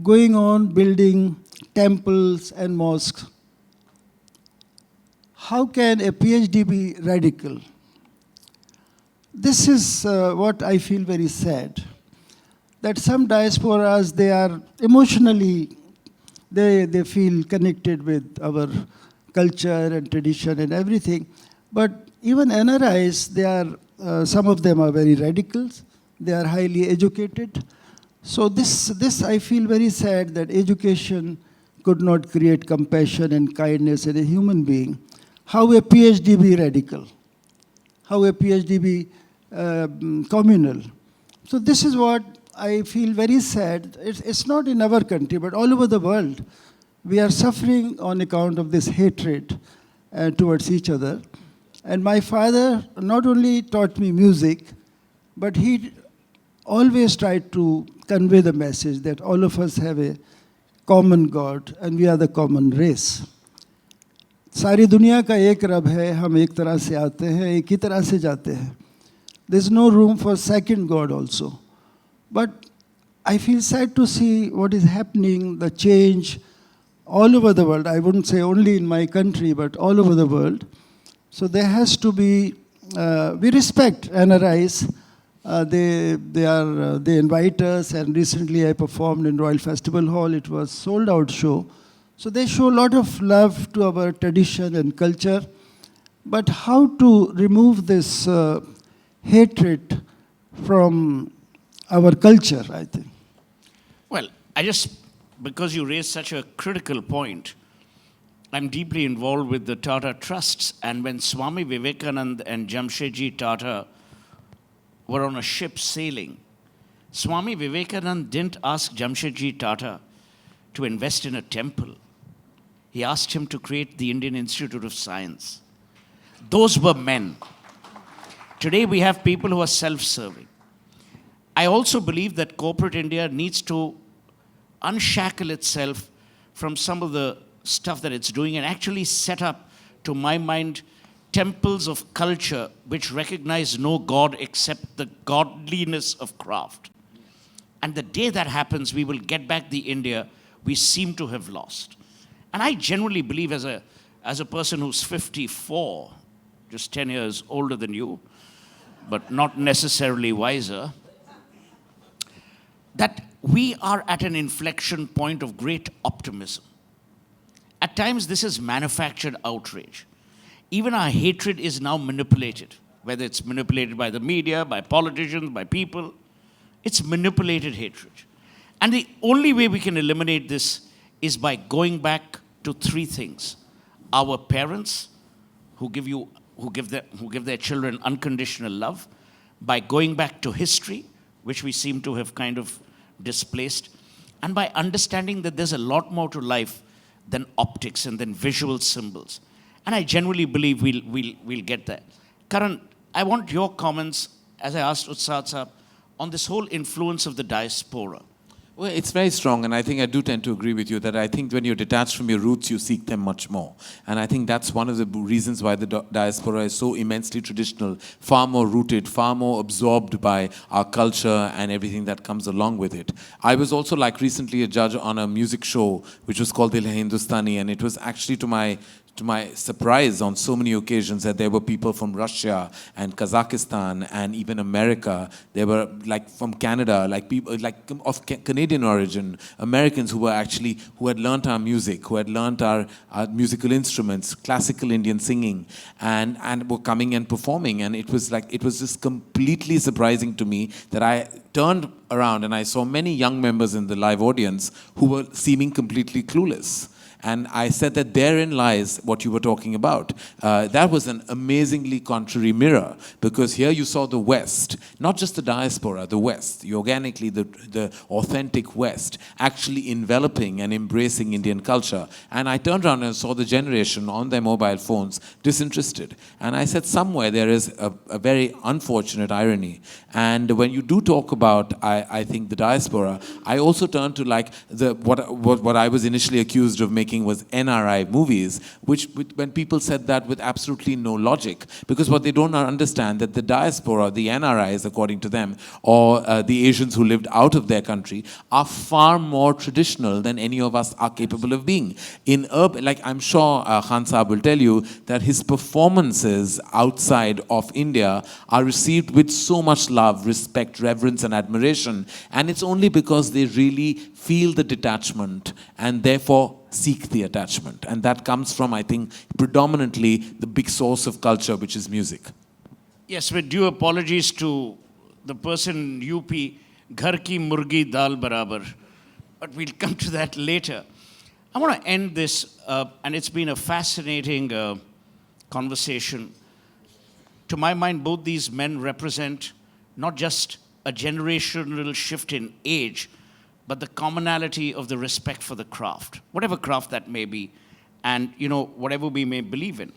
going on building temples and mosques. How can a PhD be radical? This is what I feel very sad. That some diasporas, they are emotionally, they feel connected with our culture and tradition and everything. But even NRIs, they are, some of them are very radicals. They are highly educated. So this I feel very sad that education could not create compassion and kindness in a human being. How a PhD be radical? How a PhD be communal? So this is what I feel very sad. It's not in our country, but all over the world. We are suffering on account of this hatred towards each other. And my father not only taught me music, but he always tried to convey the message that all of us have a common God and we are the common race. सारी दुनिया का एक रब है, हम एक तरह से आते हैं, एक ही तरह से जाते हैं. There's no room for second God also. But I feel sad to see what is happening, the change all over the world. I wouldn't say only in my country, but all over the world. So there has to be, we respect NRIs. They invite us, and recently I performed in Royal Festival Hall. It was sold out show. So they show a lot of love to our tradition and culture. But how to remove this hatred from our culture, I think. Well, because you raised such a critical point, I'm deeply involved with the Tata Trusts, and when Swami Vivekananda and Jamshedji Tata were on a ship sailing, Swami Vivekananda didn't ask Jamshedji Tata to invest in a temple. He asked him to create the Indian Institute of Science. Those were men. Today we have people who are self-serving. I also believe that corporate India needs to unshackle itself from some of the stuff that it's doing and actually set up, to my mind, temples of culture which recognize no God except the godliness of craft. And the day that happens, we will get back the India we seem to have lost. And I genuinely believe, as a person who's 54, just 10 years older than you, but not necessarily wiser, that we are at an inflection point of great optimism. At times, this is manufactured outrage. Even our hatred is now manipulated, whether it's manipulated by the media, by politicians, by people. It's manipulated hatred. And the only way we can eliminate this is by going back to three things. Our parents, who give their children unconditional love, by going back to history, which we seem to have kind of displaced, and by understanding that there's a lot more to life than optics and than visual symbols. And I genuinely believe we'll get there. Karan, I want your comments, as I asked Ustad Sahab, on this whole influence of the diaspora. Well, it's very strong, and I think I do tend to agree with you that I think when you're detached from your roots, you seek them much more. And I think that's one of the reasons why the diaspora is so immensely traditional, far more rooted, far more absorbed by our culture and everything that comes along with it. I was also, like, recently a judge on a music show which was called Dil Hai Hindustani, and it was actually to my surprise on so many occasions that there were people from Russia and Kazakhstan and even America. There were, like, from Canada, like people like of Canadian origin, Americans who had learnt our music, who had learnt our musical instruments, classical Indian singing, and were coming and performing. And it was just completely surprising to me that I turned around and I saw many young members in the live audience who were seeming completely clueless. And I said that therein lies what you were talking about. That was an amazingly contrary mirror, because here you saw the West, not just the diaspora, the West, organically the authentic West, actually enveloping and embracing Indian culture. And I turned around and saw the generation on their mobile phones disinterested. And I said somewhere there is a very unfortunate irony. And when you do talk about, I think, the diaspora, I also turn to like what I was initially accused of making was NRI movies, which when people said that with absolutely no logic, because what they don't understand that the diaspora, the NRIs according to them, or the Asians who lived out of their country, are far more traditional than any of us are capable of being. In urban, like I'm sure Khan Saab will tell you that his performances outside of India are received with so much love, respect, reverence and admiration, and it's only because they really feel the detachment and therefore seek the attachment. And that comes from, I think, predominantly the big source of culture, which is music. Yes, with due apologies to the person in UP, ghar ki murgi dal barabar. But we'll come to that later. I want to end this, and it's been a fascinating conversation. To my mind, both these men represent not just a generational shift in age, but the commonality of the respect for the craft, whatever craft that may be, and whatever we may believe in.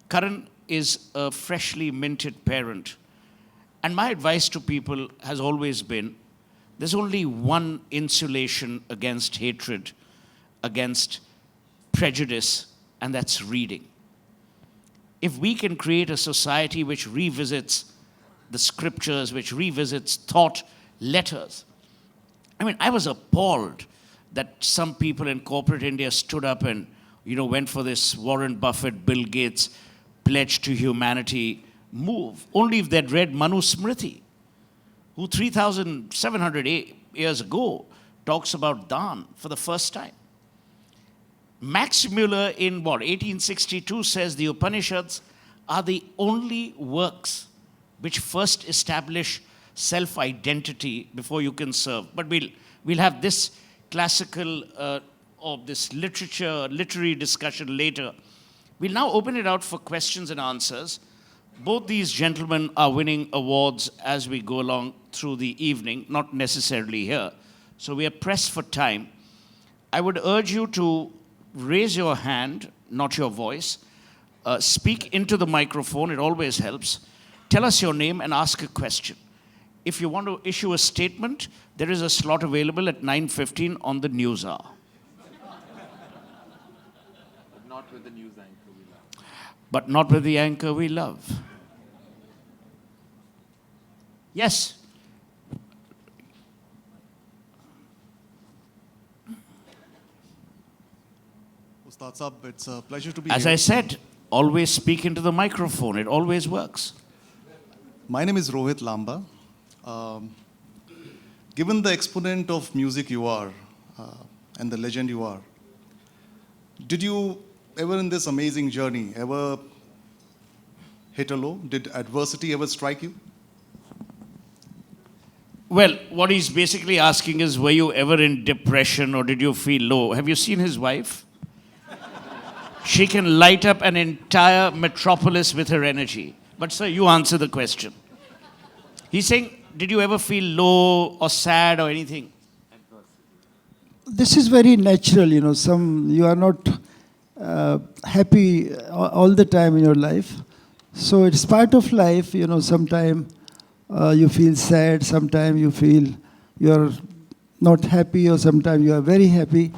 Karan is a freshly minted parent, and my advice to people has always been, there's only one insulation against hatred, against prejudice, and that's reading. If we can create a society which revisits the scriptures, which revisits thought letters. I mean, I was appalled that some people in corporate India stood up and, went for this Warren Buffett, Bill Gates pledge to humanity move, only if they'd read Manu Smriti, who 3,700 years ago talks about Dhan for the first time. Max Muller in 1862 says the Upanishads are the only works which first establish self-identity before you can serve. But we'll have this classical or this literary discussion later. We'll now open it out for questions and answers. Both these gentlemen are winning awards as we go along through the evening, not necessarily here. So we are pressed for time. I would urge you to raise your hand, not your voice. Speak into the microphone, it always helps. Tell us your name and ask a question. If you want to issue a statement, there is a slot available at 9:15 on the news hour. But not with the news anchor we love. But not with the anchor we love. Yes. Ustad Saab, it's a pleasure to be As here. I said, always speak into the microphone. It always works. My name is Rohit Lamba. Given the exponent of music you are and the legend you are, did you ever in this amazing journey ever hit a low? Did adversity ever strike you? Well, what he's basically asking is, were you ever in depression or did you feel low? Have you seen his wife? She can light up an entire metropolis with her energy. But sir, you answer the question. He's saying, did you ever feel low or sad or anything? This is very natural, you are not happy all the time in your life. So it's part of life, sometimes you feel sad, sometimes you feel you're not happy, or sometimes you are very happy.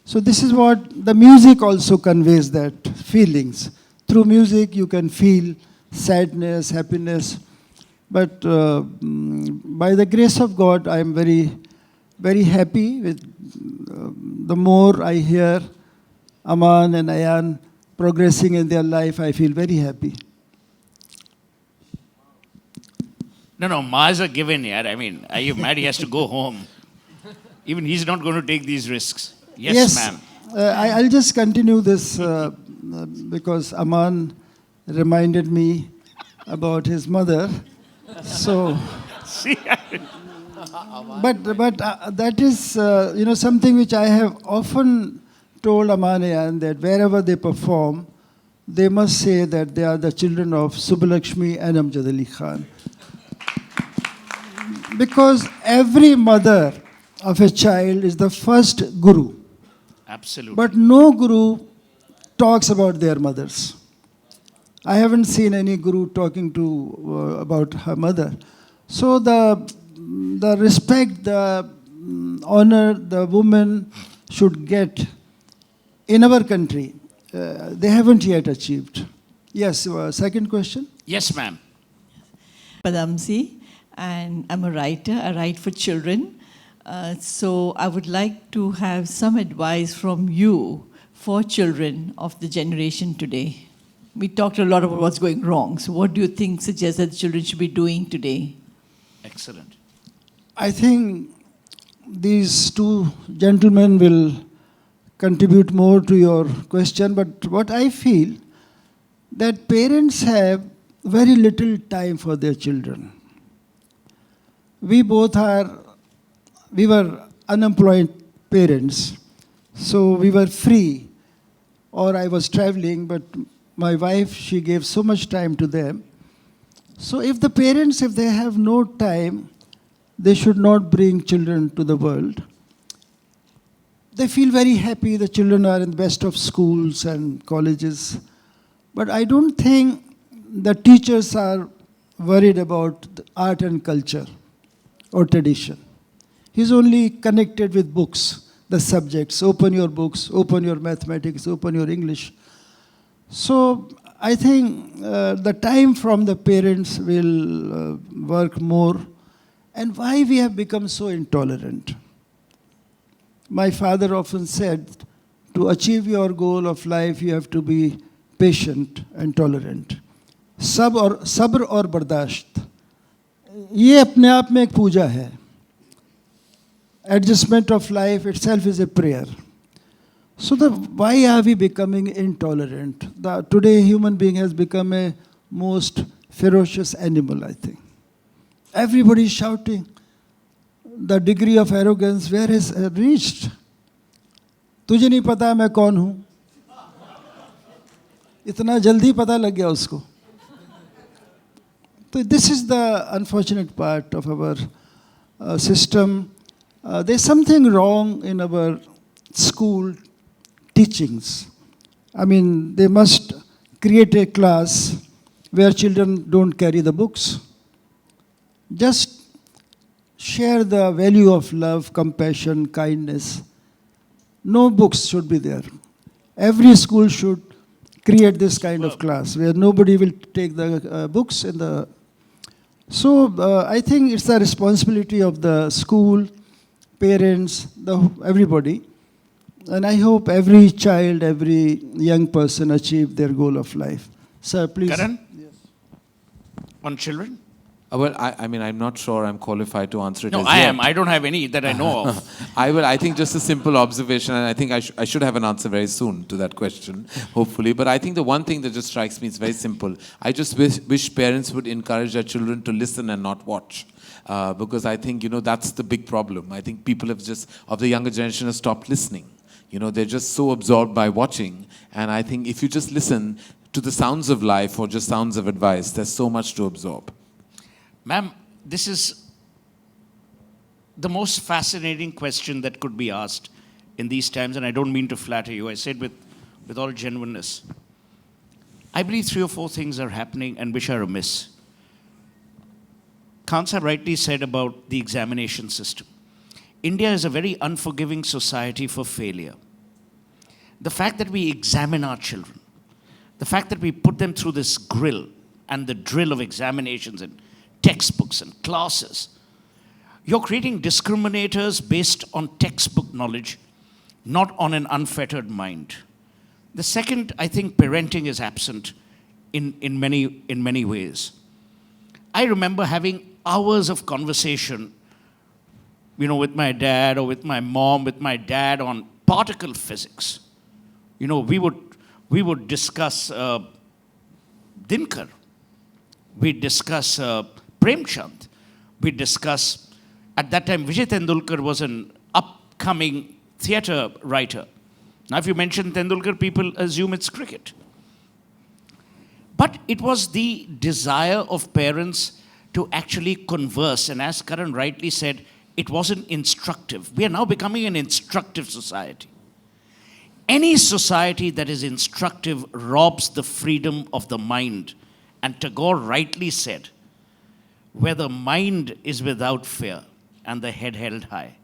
So this is what the music also conveys, that feelings. Through music you can feel sadness, happiness. But by the grace of God, I am very, very happy with the more I hear Aman and Ayan progressing in their life, I feel very happy. No, Ma's a given, yeah. I mean, are you mad? He has to go home. Even he's not going to take these risks. Yes, ma'am. I'll just continue this because Aman reminded me about his mother. So, See, but that is something which I have often told Amanayan that wherever they perform, they must say that they are the children of Subbalakshmi and Amjad Ali Khan. Because every mother of a child is the first guru. Absolutely. But no guru talks about their mothers. I haven't seen any guru talking to about her mother. So the respect, the honor the woman should get in our country, they haven't yet achieved. Yes, second question? Yes, ma'am. Padamsi, and I'm a writer. I write for children. So I would like to have some advice from you for children of the generation today. We talked a lot about what's going wrong. So what do you think suggests that children should be doing today? Excellent. I think these two gentlemen will contribute more to your question, but what I feel that parents have very little time for their children. We were unemployed parents, so we were free, or I was traveling, but my wife, she gave so much time to them. So if the parents, if they have no time, they should not bring children to the world. They feel very happy, the children are in the best of schools and colleges. But I don't think the teachers are worried about the art and culture or tradition. He's only connected with books, the subjects. Open your books, open your mathematics, open your English. So I think the time from the parents will work more. And why we have become so intolerant? My father often said, to achieve your goal of life, you have to be patient and tolerant. Sabr और बर्दाश्त, ये अपने आप में एक पूजा है. Adjustment of life itself is a prayer. So why are we becoming intolerant? Today human being has become a most ferocious animal, I think. Everybody is shouting. The degree of arrogance, where has reached? तुझे नहीं पता मैं कौन हूँ? इतना जल्दी पता लग गया उसको. So this is the unfortunate part of our system. There's something wrong in our school teachings. I mean, they must create a class where children don't carry the books. Just share the value of love, compassion, kindness. No books should be there. Every school should create this kind of class where nobody will take the books in the... So I think it's the responsibility of the school, parents, everybody. And I hope every child, every young person achieve their goal of life. Sir, please. Karan? Yes. On children? Well, I mean, I'm not sure I'm qualified to answer it. No, I am. I don't have any that I know of. I think just a simple observation, and I think I should have an answer very soon to that question, hopefully. But I think the one thing that just strikes me is very simple. I just wish parents would encourage their children to listen and not watch. Because I think, that's the big problem. I think people of the younger generation have stopped listening. They're just so absorbed by watching. And I think if you just listen to the sounds of life or just sounds of advice, there's so much to absorb. Ma'am, this is the most fascinating question that could be asked in these times, and I don't mean to flatter you. I said with all genuineness. I believe 3 or 4 things are happening and which are amiss. Khansa rightly said about the examination system. India is a very unforgiving society for failure. The fact that we examine our children, the fact that we put them through this grill and the drill of examinations and textbooks and classes, you're creating discriminators based on textbook knowledge, not on an unfettered mind. The second, I think parenting is absent in many ways. I remember having hours of conversation, with my dad or with my mom, with my dad on particle physics. We would discuss Dinkar. We'd discuss Premchand. We'd discuss, at that time, Vijay Tendulkar was an upcoming theatre writer. Now, if you mention Tendulkar, people assume it's cricket. But it was the desire of parents to actually converse. And as Karan rightly said, it wasn't instructive. We are now becoming an instructive society. Any society that is instructive robs the freedom of the mind. And Tagore rightly said, where the mind is without fear and the head held high.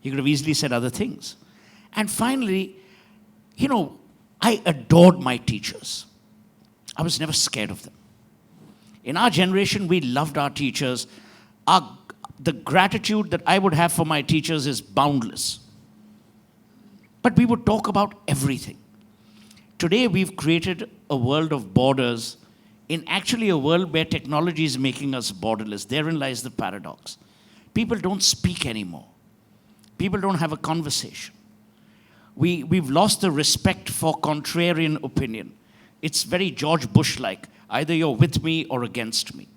He could have easily said other things. And finally, I adored my teachers. I was never scared of them. In our generation, we loved our teachers. The gratitude that I would have for my teachers is boundless. But we would talk about everything. Today, we've created a world of borders in actually a world where technology is making us borderless. Therein lies the paradox. People don't speak anymore. People don't have a conversation. We've lost the respect for contrarian opinion. It's very George Bush-like. Either you're with me or against me.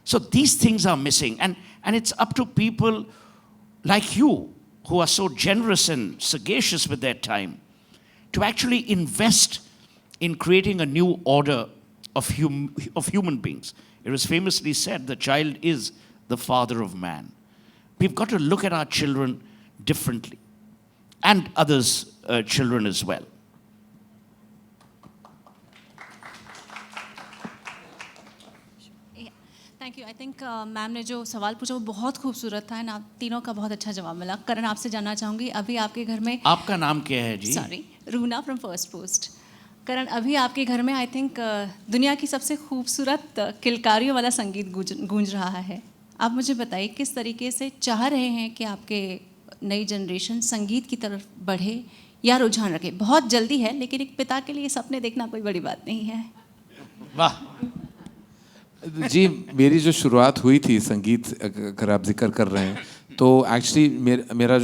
So these things are missing. And it's up to people like you who are so generous and sagacious with their time to actually invest in creating a new order of human beings. It was famously said, the child is the father of man. We've got to look at our children differently, and others' children as well. Thank you I think ma'am ने जो सवाल पूछा वो बहुत खूबसूरत था and आप तीनों का बहुत अच्छा जवाब मिला. करण, आपसे जानना चाहूँगी, अभी आपके घर में आपका नाम क्या है जी? Sorry, Runa from first post. Karan, अभी आपके घर में आई थिंक दुनिया की सबसे खूबसूरत किलकारियों वाला संगीत गूंज रहा है. आप मुझे बताइए किस तरीके से चाह रहे हैं कि आपके नई जनरेशन संगीत की तरफ बढ़े या रुझान रखे. बहुत जल्दी है, लेकिन एक पिता के लिए सपने देखना कोई बड़ी बात नहीं है. वाह जी, मेरी जो शुरुआत हुई थी संगीत, अगर आप जिक्र कर रहे हैं, तो एक्चुअली मेरा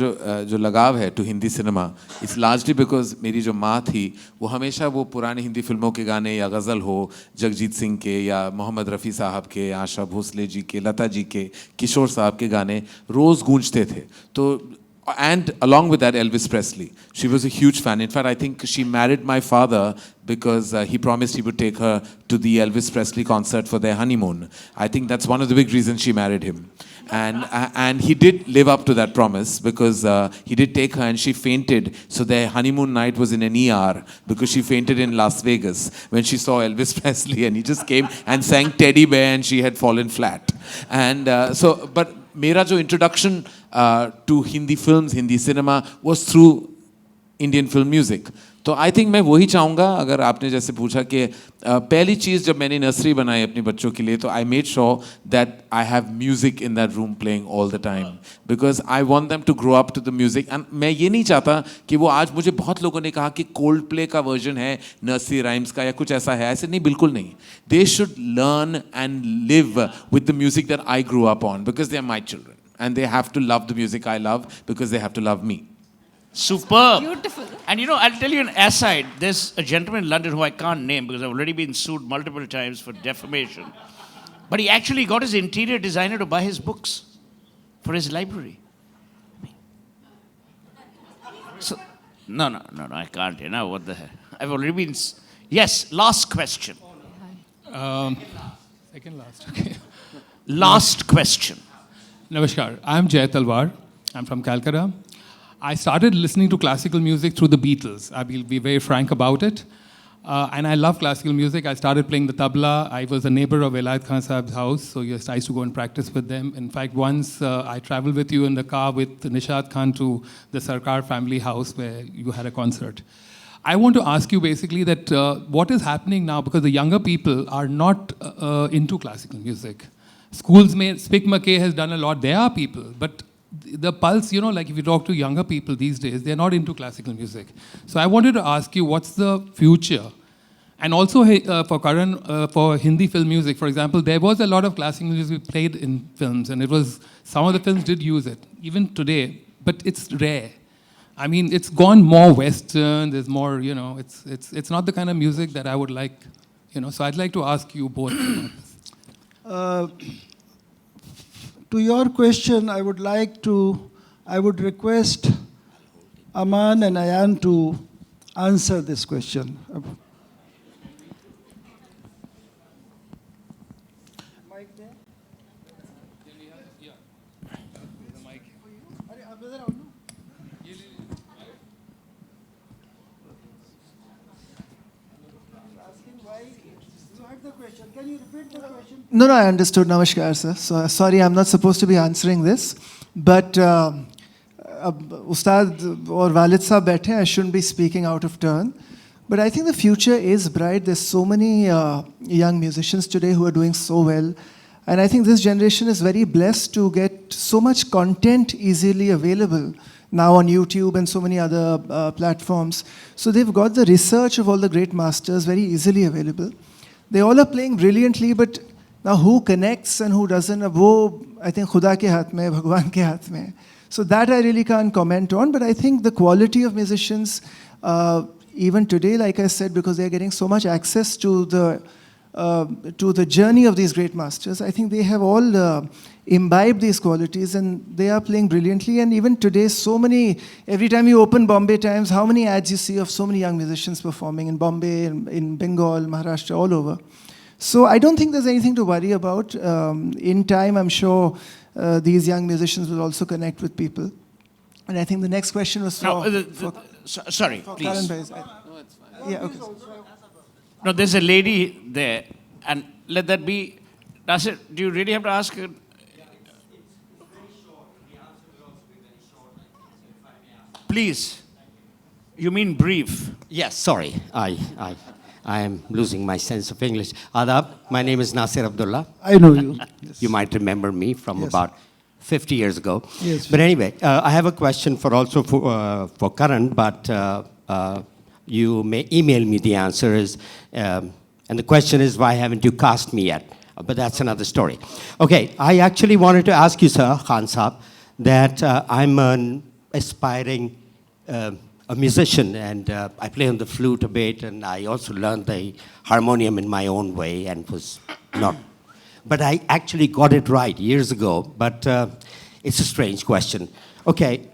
जो लगाव है to Hindi cinema it's largely because मेरी जो माँ थी वो हमेशा वो पुरानी हिंदी फिल्मों के गाने या गज़ल हो, जगजीत सिंह के या मोहम्मद रफ़ी साहब के, आशा भोसले जी के, लता जी के, किशोर साहब के गाने रोज़ गूंजते थे. तो and along with that, Elvis Presley. She was a huge fan. In fact, I think she married my father because he promised he would take her to the Elvis Presley concert for their honeymoon. I think that's one of the big reasons she married him. And he did live up to that promise because he did take her and she fainted. So their honeymoon night was in an ER because she fainted in Las Vegas when she saw Elvis Presley, and he just came and sang Teddy Bear and she had fallen flat. And but मेरा जो introduction to Hindi films, Hindi cinema was through Indian film music. तो I think मैं वही चाहूँगा. अगर आपने जैसे पूछा कि पहली चीज़ जब मैंने नर्सरी बनाई अपने बच्चों के लिए, तो I made sure that I have music in that room playing all the time because I want them to grow up to the music. And मैं ये नहीं चाहता कि वो, आज मुझे बहुत लोगों ने कहा कि कोल्ड प्ले का वर्जन है नर्सरी राइम्स का या कुछ ऐसा है. ऐसे नहीं, बिल्कुल नहीं. They should learn and live with the music that I grow up on because they are my children and they have to love the music I love because they have to love me. Superb. Beautiful. And I'll tell you an aside. There's a gentleman in London who I can't name because I've already been sued multiple times for defamation. But he actually got his interior designer to buy his books for his library. So, no, I can't. What the hell? I've already been... Yes, last question. Second last, okay. Last question. Namaskar. I'm Jay Talwar. I'm from Calcutta. I started listening to classical music through the Beatles. I will be very frank about it. And I love classical music. I started playing the tabla. I was a neighbor of Velayat Khan Sahab's house, so yes, I used to go and practice with them. In fact, once I traveled with you in the car with Nishad Khan to the Sarkar family house where you had a concert. I want to ask you basically that what is happening now, because the younger people are not into classical music. Schools, Spik McKay has done a lot. There are people, but the pulse, like if you talk to younger people these days, they're not into classical music. So I wanted to ask you, what's the future? And also for Karan, for Hindi film music, for example, there was a lot of classical music played in films, and some of the films did use it, even today, but it's rare. I mean, it's gone more Western, there's more, it's not the kind of music that I would like, so I'd like to ask you both about this. To your question, I would request Aman and Ayan to answer this question. Can you repeat the question? No, I understood. Namaskar, sir. So, sorry, I'm not supposed to be answering this. But Ustad or Walid Sahab baithe, I shouldn't be speaking out of turn. But I think the future is bright. There's so many young musicians today who are doing so well. And I think this generation is very blessed to get so much content easily available now on YouTube and so many other platforms. So they've got the research of all the great masters very easily available. They all are playing brilliantly, but now who connects and who doesn't, wo, I think Khuda ke haath mein, Bhagwan ke haath mein. So that I really can't comment on, but I think the quality of musicians, even today, like I said, because they're getting so much access to the journey of these great masters, I think they have all imbibed these qualities and they are playing brilliantly. And even today, so many, every time you open Bombay Times, how many ads you see of so many young musicians performing in Bombay, in Bengal, Maharashtra, all over. So I don't think there's anything to worry about. In time, I'm sure these young musicians will also connect with people. And I think the next question was for sorry, for please. Karan Bhai. No, it's fine. Yeah, okay. No, there's a lady there, and let that be. Nasir, do you really have to ask her? Please. You mean brief? Yes, sorry. I am losing my sense of English. Adab, my name is Nasir Abdullah. I know you. Yes. You might remember me from about 50 years ago. Yes. But anyway, I have a question for Karan, but you may email me the answers. And the question is, why haven't you cast me yet? But that's another story. Okay, I actually wanted to ask you, sir, Khan Saab, that I'm an aspiring a musician, and I play on the flute a bit, and I also learned the harmonium in my own way, and was not. But I actually got it right years ago, but it's a strange question. Okay,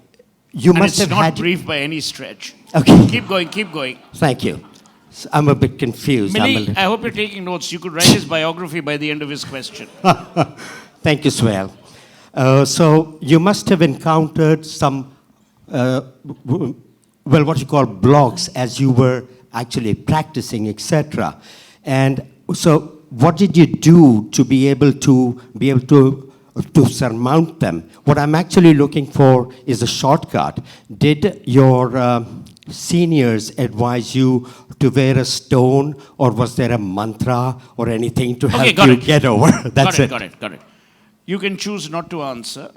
you and must it's have not had... brief by any stretch. Okay. Keep going, keep going. Thank you. So I'm a bit confused. Millie, I hope you're taking notes. You could write his biography by the end of his question. Thank you, Suhel. So you must have encountered some, well, what you call blogs as you were actually practicing, etc. And so what did you do to be able to surmount them? What I'm actually looking for is a shortcut. Did your seniors advise you to wear a stone, or was there a mantra or anything to help you get over? That's it. Got it. You can choose not to answer,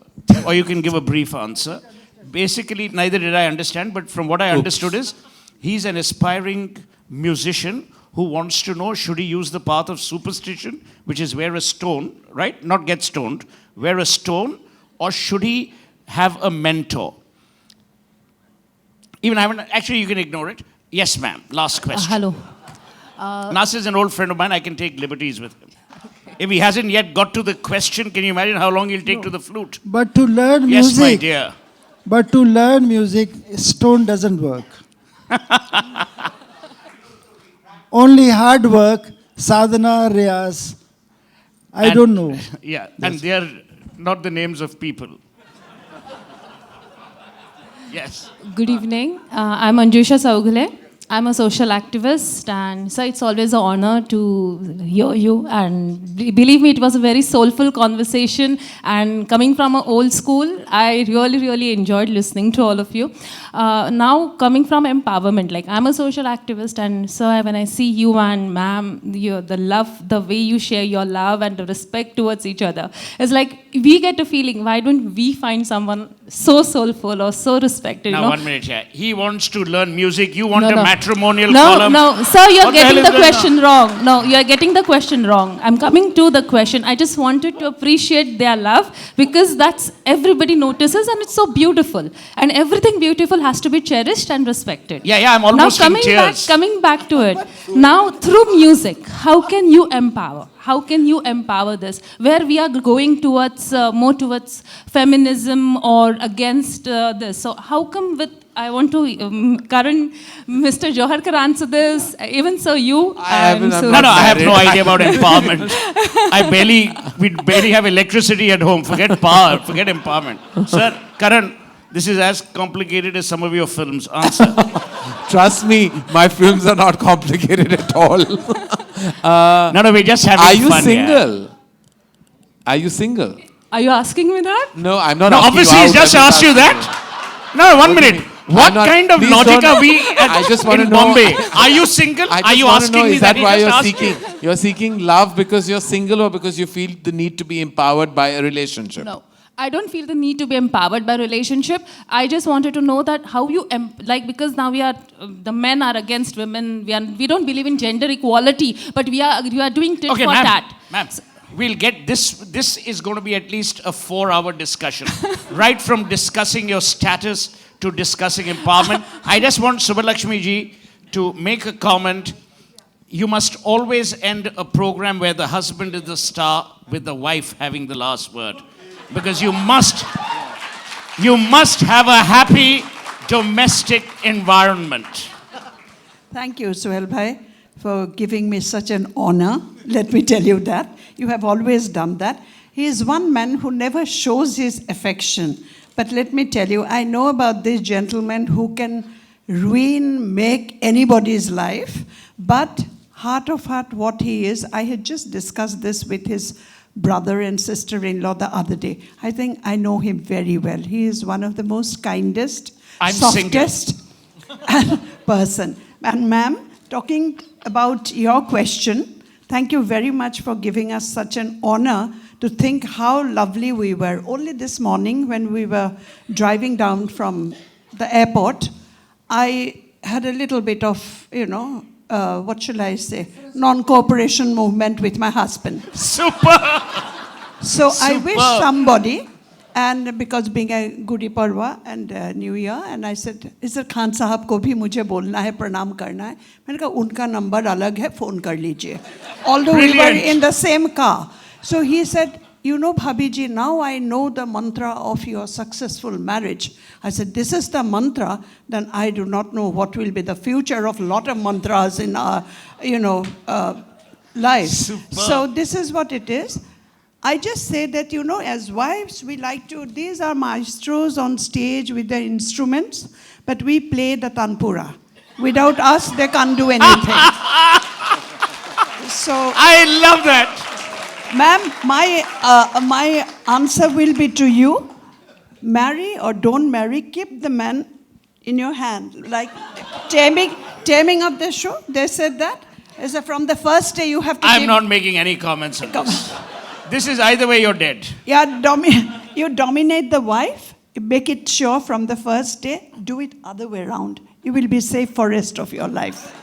or you can give a brief answer. Basically, neither did I understand, but from what I understood is, he's an aspiring musician who wants to know, should he use the path of superstition, which is wear a stone, right? Not get stoned, wear a stone, or should he have a mentor? Even I haven't, actually you can ignore it. Yes, ma'am, last question. Hello. Nasir is an old friend of mine, I can take liberties with him. If he hasn't yet got to the question, can you imagine how long he'll take to the flute? But to learn yes, music... my dear. But to learn music, stone doesn't work. Only hard work, sadhana, riyas. I don't know. Yeah, and they are not the names of people. Yes. Good evening. I'm Anjusha Saughale. I'm a social activist, and so it's always an honor to hear you. And believe me, it was a very soulful conversation. And coming from an old school, I really enjoyed listening to all of you. Now, coming from empowerment, like I'm a social activist, and so when I see you and ma'am, the love, the way you share your love and the respect towards each other, it's like we get a feeling, why don't we find someone so soulful or so respected? Now, you know? 1 minute here. He wants to learn music. You want a matrimonial no, column. No, sir, you're what getting the question wrong. No, you're getting the question wrong. I'm coming to the question. I just wanted to appreciate their love because that's everybody notices and it's so beautiful. And everything beautiful has to be cherished and respected. Yeah, I'm almost in tears. Coming back to it. Now, through music, how can you empower? How can you empower this? Where we are going towards, more towards feminism or against this. So how come with I want to, Karan, Mr. Johar can answer this. Even so, you. No, I have no idea about empowerment. We barely have electricity at home. Forget power, forget empowerment. Sir, Karan, this is as complicated as some of your films. Answer. Trust me, my films are not complicated at all. No, we're just having fun. Are you single? Are you single? Are you asking me that? No, I'm not No, asking obviously you he's out, just I'm asked you that. No, one minute. What kind of please logic don't- are we I just want to in know. Bombay? Are you single? I Are just you want to asking know, me is that he why just you're asked seeking? you? You're seeking love because you're single or because you feel the need to be empowered by a relationship? No. I don't feel the need to be empowered by relationship. I just wanted to know that how you, because now we are, the men are against women. We don't believe in gender equality, but we are doing tit Okay, for ma'am, tat. ma'am, we'll get this. This is going to be at least a 4-hour discussion. Right from discussing your status to discussing empowerment. I just want Subbalakshmi ji to make a comment. You must always end a program where the husband is the star with the wife having the last word. Because you must have a happy domestic environment. Thank you, Suhel bhai, for giving me such an honor. Let me tell you that. You have always done that. He is one man who never shows his affection. But let me tell you, I know about this gentleman who can make anybody's life. But heart of heart, what he is, I had just discussed this with his brother and sister-in-law the other day. I think I know him very well. He is one of the most kindest, softest person. And ma'am, talking about your question, thank you very much for giving us such an honor to think how lovely we were. Only this morning when we were driving down from the airport, I had a little bit of, what shall I say, non-cooperation movement with my husband. Super! So I wish somebody, and because being a Gudi Parva and New Year, and I said, Sir Khan Sahab ko bhi mujhe bolna hai, pranam karna hai. मैंने कहा उनका number अलग है, phone कर लीजिए. Although we were in the same car. So he said, Bhabhi ji, now I know the mantra of your successful marriage. I said, this is the mantra, then I do not know what will be the future of a lot of mantras in our, life. Super. So this is what it is. I just say that, as wives, we like to, these are maestros on stage with their instruments, but we play the tanpura. Without us, they can't do anything. So I love that. Ma'am, my answer will be to you. Marry or don't marry, keep the man in your hand. Like taming of the show, they said that. Is that from the first day you have to I'm not making any comments on this. This is either way you're dead. Yeah, you dominate the wife, you make it sure from the first day, do it other way around. You will be safe for rest of your life.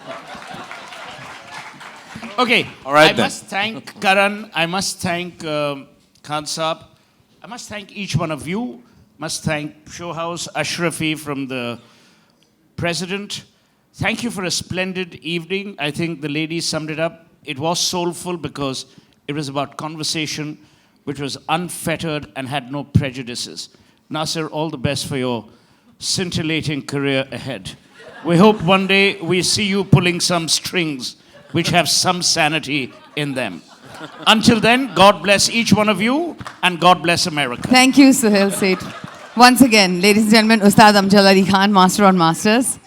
Okay, all right, I must thank Karan, I must thank Khan Saab, I must thank each one of you, must thank Show House Ashrafi from the President. Thank you for a splendid evening. I think the ladies summed it up. It was soulful because it was about conversation which was unfettered and had no prejudices. Nasir, all the best for your scintillating career ahead. We hope one day we see you pulling some strings which have some sanity in them. Until then, God bless each one of you and God bless America. Thank you, Suhel Seth. Once again, ladies and gentlemen, Ustad Amjad Ali Khan, Master on Masters.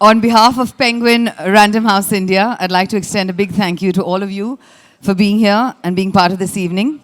On behalf of Penguin Random House India, I'd like to extend a big thank you to all of you for being here and being part of this evening.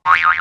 Bye.